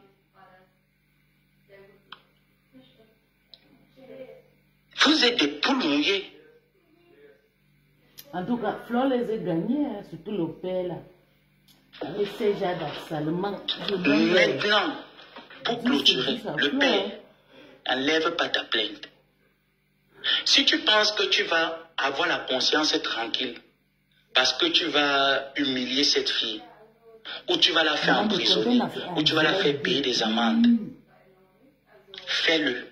S1: Vous êtes des poules mouillées.
S2: En tout cas, Flore les a gagnés, hein, surtout le père là. Avec ces genres d'harcèlement.
S1: Maintenant, pour clôturer, le père, n'enlève pas ta plainte. Si tu penses que tu vas avoir la conscience tranquille, parce que tu vas humilier cette fille, ou tu vas la faire emprisonner, ou tu vas la faire payer des amendes, fais-le.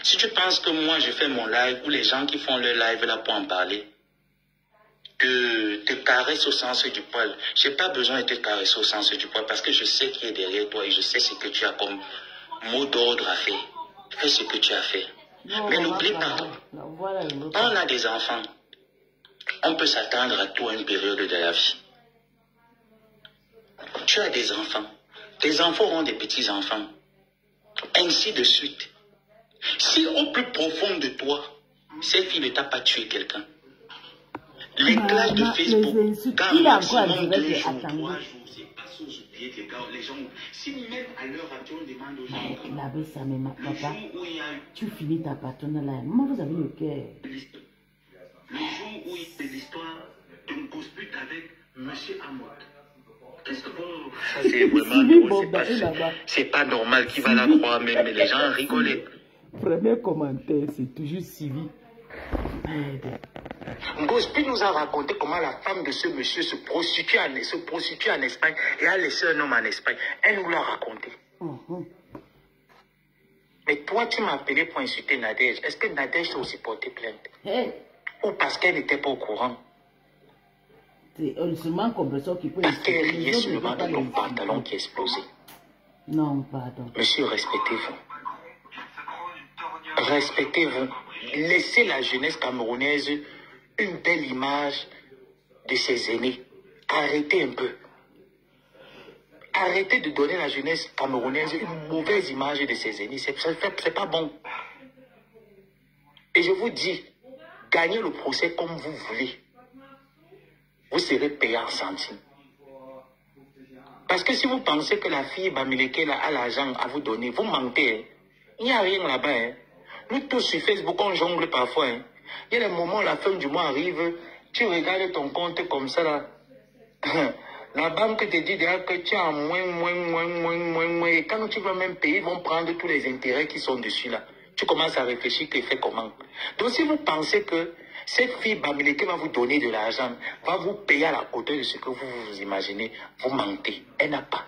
S1: Si tu penses que moi je fais mon live, ou les gens qui font le live là pour en parler, te caresser au sens du poil, je n'ai pas besoin de te caresser au sens du poil, parce que je sais qui est derrière toi et je sais ce que tu as comme mot d'ordre à faire. Fais ce que tu as fait. Non, mais n'oublie pas, on a des enfants. On peut s'attendre à tout à une période de la vie. Tu as des enfants. Tes enfants auront des petits-enfants. Ainsi de suite. Si au plus profond de toi, cette fille ne t'a pas tué quelqu'un, les classes de Facebook, quand maximum 2 jours, 3 jours, c'est pas sous oublier les gens. Si même à l'heure actuelle, on demande aux gens.
S2: La baisse, ça me papa. Tu finis ta patronne là. Moi, vous avez le cœur.
S1: Le jour où il fait l'histoire d'une dispute avec M. Hamod. Qu'est-ce que vous... Ça, c'est vraiment... C'est pas normal qu'il va la croire, même les gens rigolent.
S2: Premier commentaire, c'est toujours suivi.
S1: Gospi nous a raconté comment la femme de ce monsieur se prostitue en Espagne et a laissé un homme en Espagne. Elle nous l'a raconté. Mais toi, tu m'as appelé pour insulter Nadège. Est-ce que Nadège t'a aussi porté plainte? Ou parce qu'elle n'était pas au courant?
S2: C'est seulement compresseur qui peut...
S1: Parce qu'elle riait seulement de ton pantalon qui explosait.
S2: Non, pardon.
S1: Monsieur, respectez-vous. Respectez-vous. Laissez la jeunesse camerounaise une belle image de ses aînés. Arrêtez un peu. Arrêtez de donner à la jeunesse camerounaise une mauvaise image de ses aînés. C'est pas bon. Et je vous dis, gagnez le procès comme vous voulez.
S3: vous serez payé en centimes. Parce que si vous pensez que la fille Bamileke a l'argent à vous donner, vous mentez. Hein. Il n'y a rien là-bas. Hein. Nous tous sur Facebook, on jongle parfois. Hein. Il y a des moments où la fin du mois arrive, tu regardes ton compte comme ça là. La banque te dit déjà que tu as moins. Et quand tu vas même payer, ils vont prendre tous les intérêts qui sont dessus là. Tu commences à réfléchir, tu fais comment. Donc si vous pensez que cette fille Bamileke va vous donner de l'argent, va vous payer à la hauteur de ce que vous vous imaginez, vous mentez. Elle n'a pas.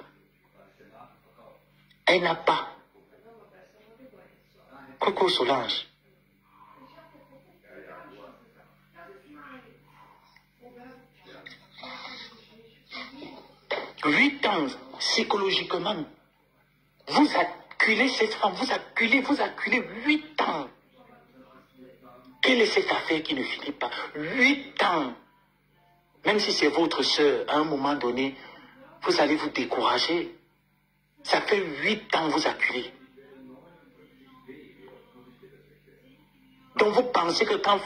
S3: Elle n'a pas. Coucou Solange. Huit ans, psychologiquement, vous acculez cette femme, vous acculez 8 ans. Quelle est cette affaire qui ne finit pas? 8 ans. Même si c'est votre soeur, à un moment donné, vous allez vous décourager. Ça fait 8 ans que vous acculez. Donc vous pensez que quand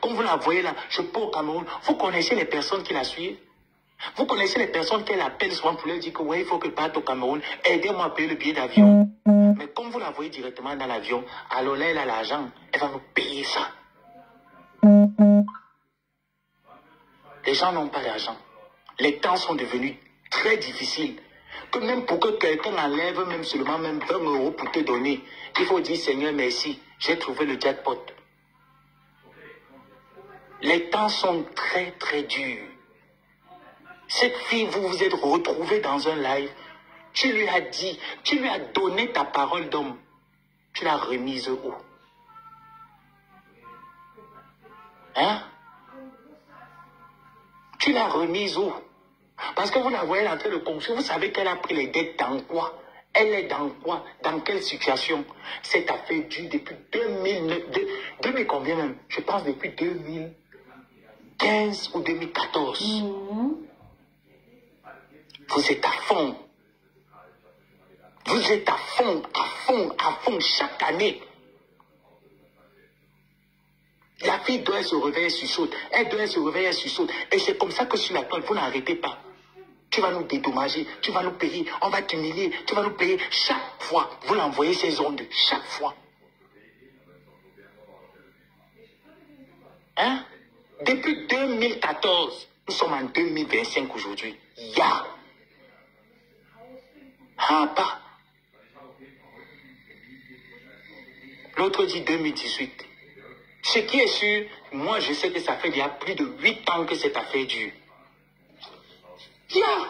S3: vous la voyez là, je peux au Cameroun, vous connaissez les personnes qui la suivent? Vous connaissez les personnes qu'elle appelle souvent pour leur dire que ouais, il faut que je parte au Cameroun, aidez-moi à payer le billet d'avion. Mais comme vous la voyez directement dans l'avion, alors là, elle a l'argent, elle va vous payer ça. Les gens n'ont pas d'argent. Les temps sont devenus très difficiles. Que même pour que quelqu'un enlève même seulement même 20 € pour te donner, il faut dire Seigneur merci, j'ai trouvé le jackpot. Les temps sont très très durs. Cette fille, vous vous êtes retrouvé dans un live, tu lui as dit, tu lui as donné ta parole d'homme, tu l'as remise où? Hein? Tu l'as remise où? Parce que vous la voyez en train de construire, vous savez qu'elle a pris les dettes dans quoi? Elle est dans quoi? Dans quelle situation? Cette affaire dure depuis 2000 combien même? Je pense depuis 2015 ou 2014. Vous êtes à fond. Vous êtes à fond, chaque année. La fille doit se réveiller, elle saute. Elle doit se réveiller, elle saute. Et c'est comme ça que sur la toile, vous n'arrêtez pas. Tu vas nous dédommager, tu vas nous payer, on va t'humilier, tu vas nous payer. Chaque fois, vous l'envoyez ces ondes, chaque fois. Hein? Depuis 2014, nous sommes en 2025 aujourd'hui. Ya! Ah, pas. L'autre dit 2018. Ce qui est sûr, moi je sais que ça fait déjà plus de 8 ans que cette affaire dure. Yeah.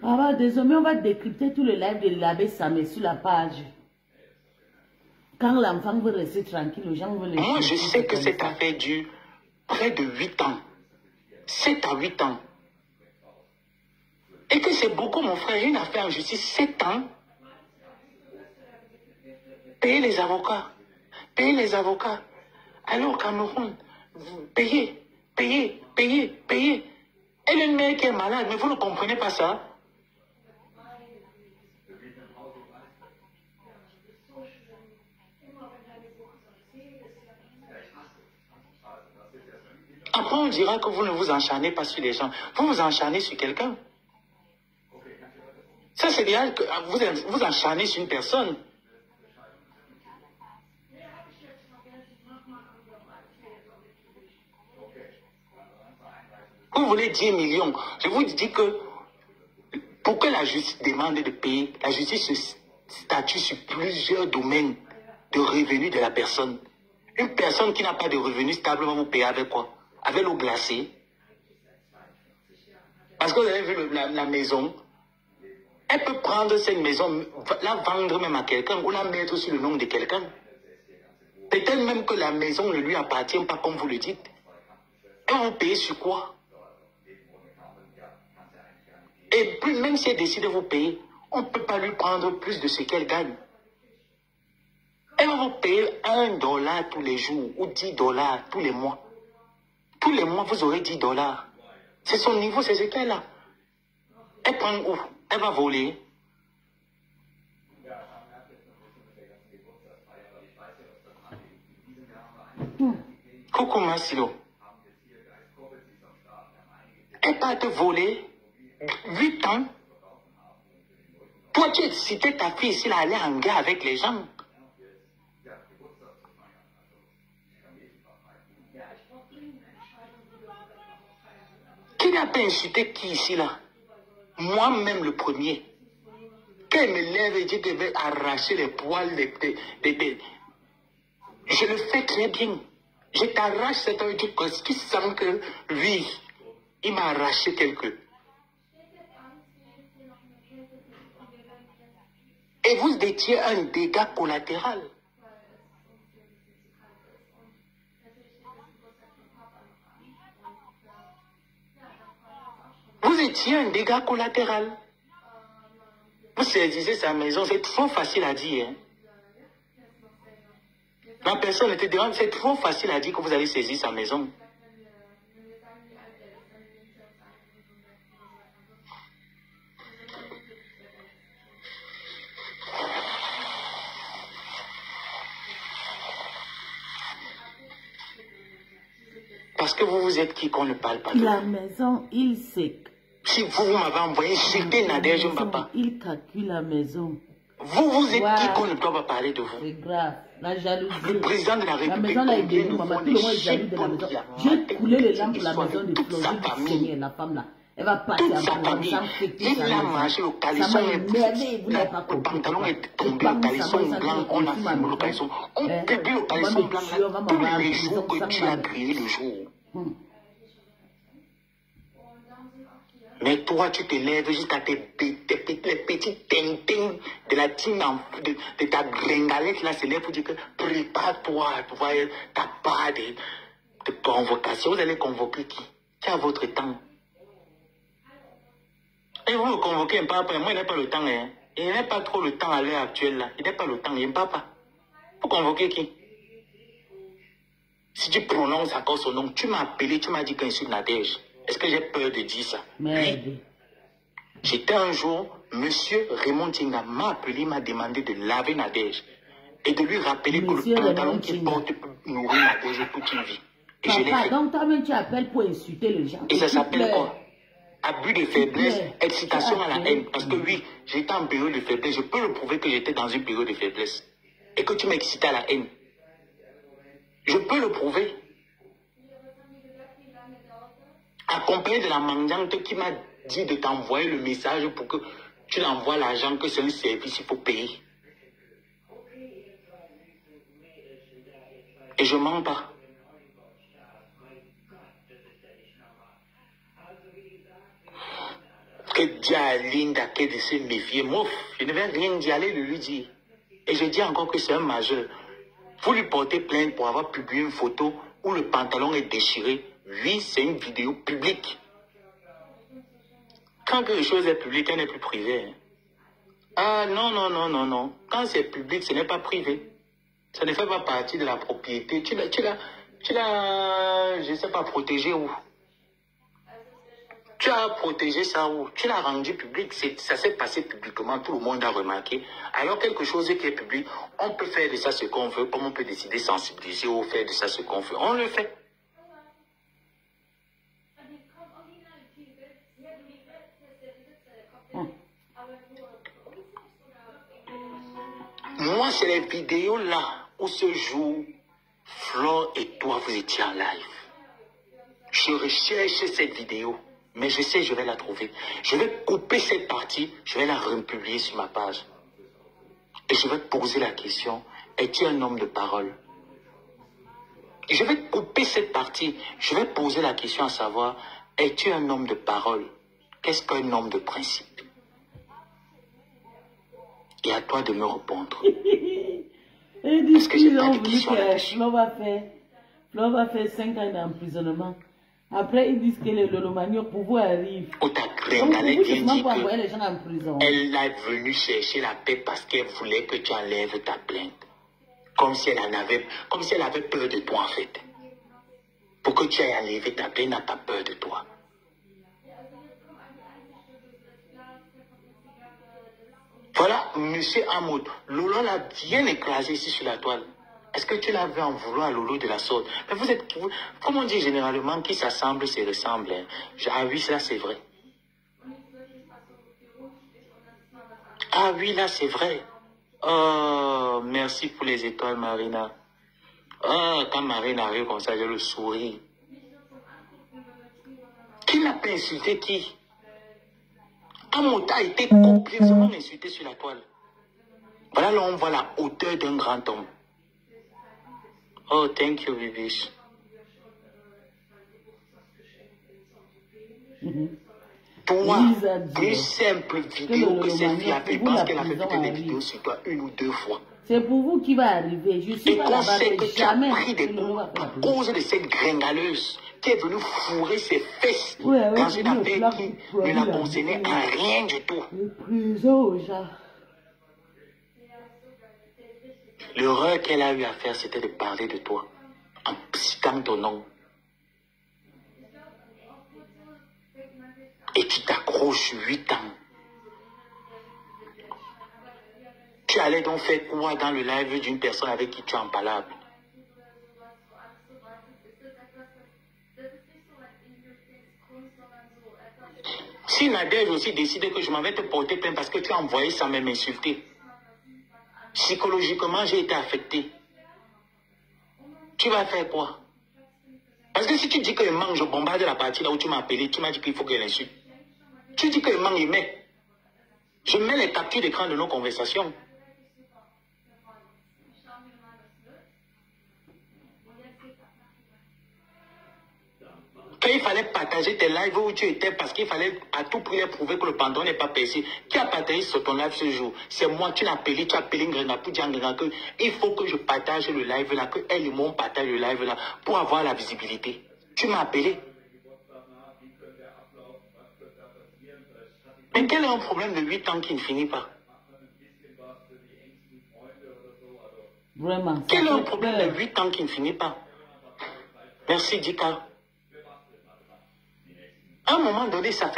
S2: Ah bah, désormais, on va décrypter tout le live de l'abbé Samé sur la page. Quand l'enfant veut rester tranquille, les gens veulent le
S3: Moi je sais que cette affaire dure près de 8 ans. 7 à 8 ans. Et que c'est beaucoup, mon frère, une affaire en justice, 7 ans. Payez les avocats. Payez les avocats. Allez au Cameroun. Payez. Elle est une mère qui est malade, mais vous ne comprenez pas ça. Après, on dira que vous ne vous encharnez pas sur les gens. Vous vous encharnez sur quelqu'un. Ça, c'est bien que vous encharnez sur une personne. Vous voulez 10 millions. Je vous dis que pour que la justice demande de payer, la justice se statue sur plusieurs domaines de revenus de la personne. Une personne qui n'a pas de revenus stables va vous payer avec quoi? Avec l'eau glacée. Parce que vous avez vu la maison. Elle peut prendre cette maison, la vendre même à quelqu'un ou la mettre sur le nom de quelqu'un. Peut-être même que la maison ne lui appartient pas comme vous le dites. Elle va vous payer sur quoi? Et puis, même si elle décide de vous payer, on ne peut pas lui prendre plus de ce qu'elle gagne. Elle va vous payer $1 tous les jours ou $10 tous les mois. Tous les mois, vous aurez $10. C'est son niveau, c'est ce qu'elle a. Elle prend où? Elle va voler. Coucou Massilo. Elle part te voler 8 ans. Toi, tu excitais ta fille ici, là, aller en guerre avec les gens. Qui n'a pas insulté qui ici, là? Moi-même, le premier. Quand elle me lève et dit qu'elle va arracher les poils je le fais très bien. Je t'arrache cet œil du cos qui sent que lui, il m'a arraché quelque. Et vous étiez un dégât collatéral. Vous étiez un dégât collatéral. Vous saisissez sa maison, c'est trop facile à dire. Hein? La personne était devant, c'est trop facile à dire que vous allez saisir sa maison. Parce que vous êtes qui qu'on ne parle pas de
S2: La maison, il sait.
S3: Si vous m'avez envoyé, c'était Nadège Mbapa.
S2: Il calcule la maison.
S3: Vous êtes qui qu'on ne doit pas parler de vous?
S2: C'est grave. La jalousie.
S3: Le président de la République.
S2: La maison là est guérie, maman. Tout le monde est jaloux de la maison. J'ai coulé les lampes pour la maison de Floride. La femme là. Elle va passer
S3: toute sa famille. Il a mangé le caleçon. Le pantalon est tombé, le caleçon blanc. On a filmé le caleçon. On publie le caleçon blanc là. Tous les jours que tu as grillé le jour. Mais toi, tu te lèves jusqu'à tes petits ting-ting de la team de ta gringalette là, c'est là pour dire que prépare-toi, tu vois, t'as pas de convocation. Vous allez convoquer qui? Qui a votre temps? Et vous me convoquez un papa, moi il n'a pas le temps, hein. Il n'a pas trop le temps à l'heure actuelle là. Il n'a pas le temps, il n'a pas. Vous convoquez qui? Si tu prononces encore son nom, tu m'as appelé, tu m'as dit qu'un sur Nadège. Est-ce que j'ai peur de dire ça?
S2: Merde.
S3: J'étais un jour, monsieur Raymond Tinga m'a appelé, il m'a demandé de laver Nadège et de lui rappeler
S2: Monsieur
S3: que le pantalon qu'il porte peut nourrir Nadège toute une vie. Et je l'ai fait.
S2: Donc toi-même tu appelles pour insulter les gens.
S3: Et ça s'appelle quoi? Abus de faiblesse, excitation à la haine. Parce que oui, j'étais en période de faiblesse. Je peux le prouver que j'étais dans une période de faiblesse. Et que tu m'excitais à la haine. Je peux le prouver. Accompagné de la mendiante qui m'a dit de t'envoyer le message pour que tu l'envoies l'argent, que c'est un service, il faut payer. Et je mens pas. Que Dialinda, que de se méfier. Moi, je ne vais rien dire, allez le lui dire. Et je dis encore que c'est un majeur. Vous lui portez plainte pour avoir publié une photo où le pantalon est déchiré. Oui, c'est une vidéo publique. Quand quelque chose est public, elle n'est plus privée. Ah non, non, non, non, non. Quand c'est public, ce n'est pas privé. Ça ne fait pas partie de la propriété. Tu l'as, je ne sais pas, protégé où? Tu as protégé ça où? Tu l'as rendu public. Ça s'est passé publiquement, tout le monde a remarqué. Alors quelque chose qui est public, on peut faire de ça ce qu'on veut, comme on peut décider de sensibiliser ou faire de ça ce qu'on veut. On le fait. Moi, c'est les vidéos là où ce jour, Flore et toi, vous étiez en live. Je recherche cette vidéo, mais je sais, je vais la trouver. Je vais couper cette partie, je vais la republier sur ma page. Et je vais poser la question, es-tu un homme de parole? Et je vais couper cette partie, je vais poser la question à savoir, es-tu un homme de parole? Qu'est-ce qu'un homme de principe? Et à toi de me répondre. Est-ce que j'ai pas de questions là-dessus?
S2: Flo va faire 5 ans d'emprisonnement. Après, ils disent que le Lomagno pouvoir arrive.
S3: Donc, elle est
S2: les gens en prison.
S3: Elle est venue chercher la paix parce qu'elle voulait que tu enlèves ta plainte. Comme si elle avait peur de toi en fait. Pour que tu aies enlevé ta plainte, elle n'a pas peur de toi. Voilà, monsieur Hamoud. Lolo l'a bien écrasé ici sur la toile. Est-ce que tu l'as vu en vouloir à Lolo de la sorte? Mais vous êtes, comme on dit généralement, qui s'assemble, se ressemble. Hein. Ah oui, là c'est vrai. Ah oui, là c'est vrai. Oh, merci pour les étoiles, Marina. Oh, quand Marina arrive comme ça, j'ai le sourire. Qui n'a pas insulté qui? Amota a été complètement insulté sur la toile. Voilà, là on voit la hauteur d'un grand homme. Oh, thank you, Bibiche. Toi, plus simple vidéo que cette fille a fait, je pense qu'elle a fait peut-être des vidéos sur toi 1 ou 2 fois.
S2: C'est pour vous qui va arriver. Je suis
S3: et
S2: pas
S3: qu'on
S2: là-bas,
S3: sait que tu as
S2: jamais.
S3: pris des coups à cause de cette gringaleuse qui est venue fourrer ses fesses
S2: Ouais,
S3: dans une affaire qui ne la concernait à rien du tout. L'erreur qu'elle a eu à faire, c'était de parler de toi en citant ton nom. Et tu t'accroches 8 ans. Tu allais donc faire quoi dans le live d'une personne avec qui tu es en palabre? Si Nadège aussi décide que je m'en vais te porter plainte parce que tu as envoyé sans même m'insulter, psychologiquement j'ai été affecté. Tu vas faire quoi? Parce que si tu dis que manque, je bombarde la partie là où tu m'as appelé, tu m'as dit qu'il faut qu'elle insulte. Tu dis que manque, il met. Je mets les captures d'écran de nos conversations. Quand il fallait partager tes lives où tu étais parce qu'il fallait à tout prix prouver que le pantalon n'est pas percé. Qui a partagé sur ton live ce jour? C'est moi, tu l'as appelé, tu as appelé Ngrenga pour dire Ngrenga que il faut que je partage le live là, que elle et moi partage le live là pour avoir la visibilité. Tu m'as appelé. Mais quel est un problème de 8 ans qui ne finit pas?
S2: Vraiment.
S3: Quel est un problème de 8 ans qui ne finit pas? Merci, Dika. À un moment donné, ça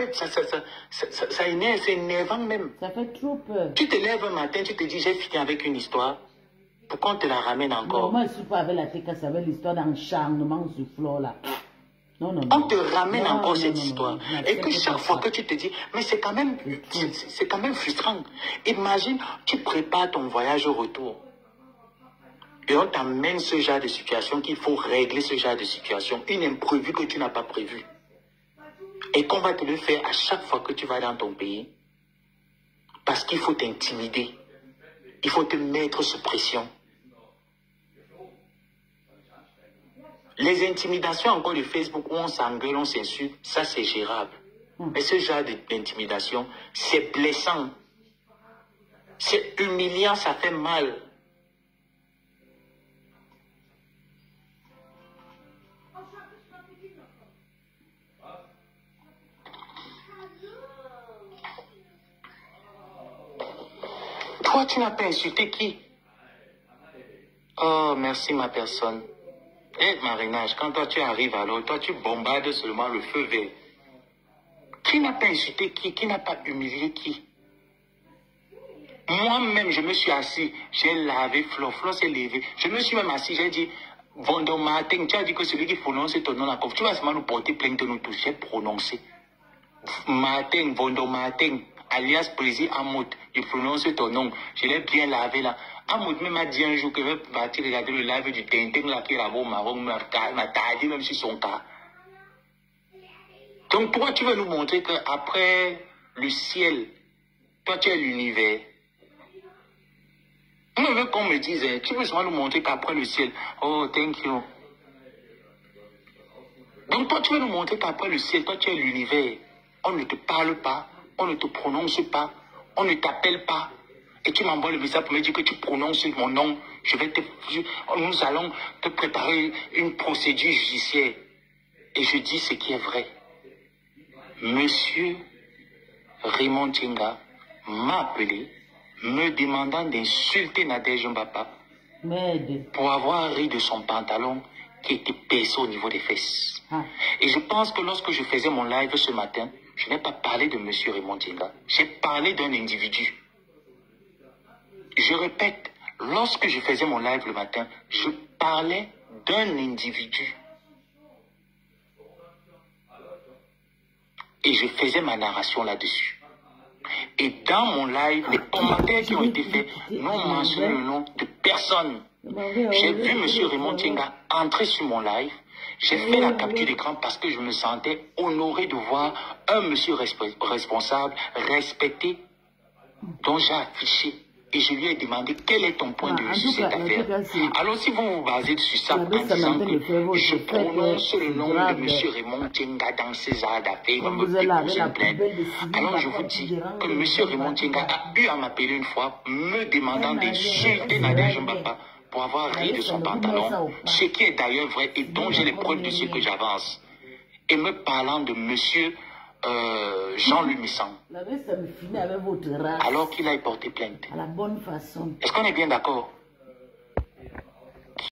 S3: énerve, c'est énervant même.
S2: Ça fait trop peur.
S3: Tu te lèves un matin, tu te dis, j'ai fini avec une histoire. Pourquoi on te la ramène encore?
S2: Non, moi, je ne suis pas avec la TK, ça avec l'histoire d'encharnement sur flore là. Non, non, non.
S3: On te ramène encore cette histoire. Et que chaque fois que tu te dis, mais c'est quand même frustrant. Imagine, tu prépares ton voyage au retour. Et on t'amène ce genre de situation qu'il faut régler ce genre de situation. Une imprévue que tu n'as pas prévue. Et qu'on va te le faire à chaque fois que tu vas dans ton pays. Parce qu'il faut t'intimider. Il faut te mettre sous pression. Les intimidations encore de Facebook où on s'engueule, on s'insulte, ça c'est gérable. Mais ce genre d'intimidation, c'est blessant. C'est humiliant, ça fait mal. Toi, tu n'as pas insulté qui? Oh, merci ma personne. Eh, Marinage, quand toi tu arrives alors, toi tu bombardes seulement le feu vert. Qui n'a pas insulté qui? Qui n'a pas humilié qui? Moi-même, je me suis assis, j'ai lavé, Flo s'est levé. Je me suis même assis, j'ai dit, Vondo Martin, tu as dit que celui qui prononce ton nom, là, tu vas seulement nous porter plainte nous tous. J'ai prononcé. Martin, Vondo Martin, alias Président Amout, il prononce ton nom. Je l'ai bien lavé là. Amout même a dit un jour que je vais partir regarder le live du Tintin là qui est là-bas au Maroc, m'a tardé même sur son cas. Donc pourquoi tu veux nous montrer qu'après le ciel, toi tu es l'univers? On veut qu'on me dise, tu veux seulement nous montrer qu'après le ciel, oh thank you. Donc toi tu veux nous montrer qu'après le ciel, toi tu es l'univers. On ne te parle pas, on ne te prononce pas, on ne t'appelle pas. Et tu m'envoies le message pour me dire que tu prononces mon nom. Nous allons te préparer une procédure judiciaire. Et je dis ce qui est vrai. Monsieur Raymond Tchenga m'a appelé, me demandant d'insulter Nadège Mbapa pour avoir ri de son pantalon qui était percé au niveau des fesses. Et je pense que lorsque je faisais mon live ce matin, je n'ai pas parlé de Monsieur Raymond Tchenga. J'ai parlé d'un individu. Je répète, Lorsque je faisais mon live le matin, je parlais d'un individu. Et je faisais ma narration là-dessus. Et dans mon live, les commentaires qui ont été faits n'ont mentionné le nom de personne. J'ai vu M. Raymond Tienga entrer sur mon live. J'ai fait la capture d'écran parce que je me sentais honoré de voir un monsieur responsable, respecté, dont j'ai affiché. Et je lui ai demandé quel est ton point de vue sur cette affaire. Alors si vous vous basez sur ça en disant que je prononce le nom de M. Raymond Tienga dans ces arts d'affaires, il va me déposer une plainte. Alors je vous dis que M. Raymond Tienga a eu à m'appeler une fois, me demandant d'insulter Nadia Jumbapa pour avoir ri de son pantalon, ce qui est d'ailleurs vrai et dont j'ai les preuves de ce que j'avance. Et me parlant de M. Jean-Louis Missan, alors qu'il a porté plainte.
S2: À la bonne façon.
S3: Est-ce qu'on est bien d'accord?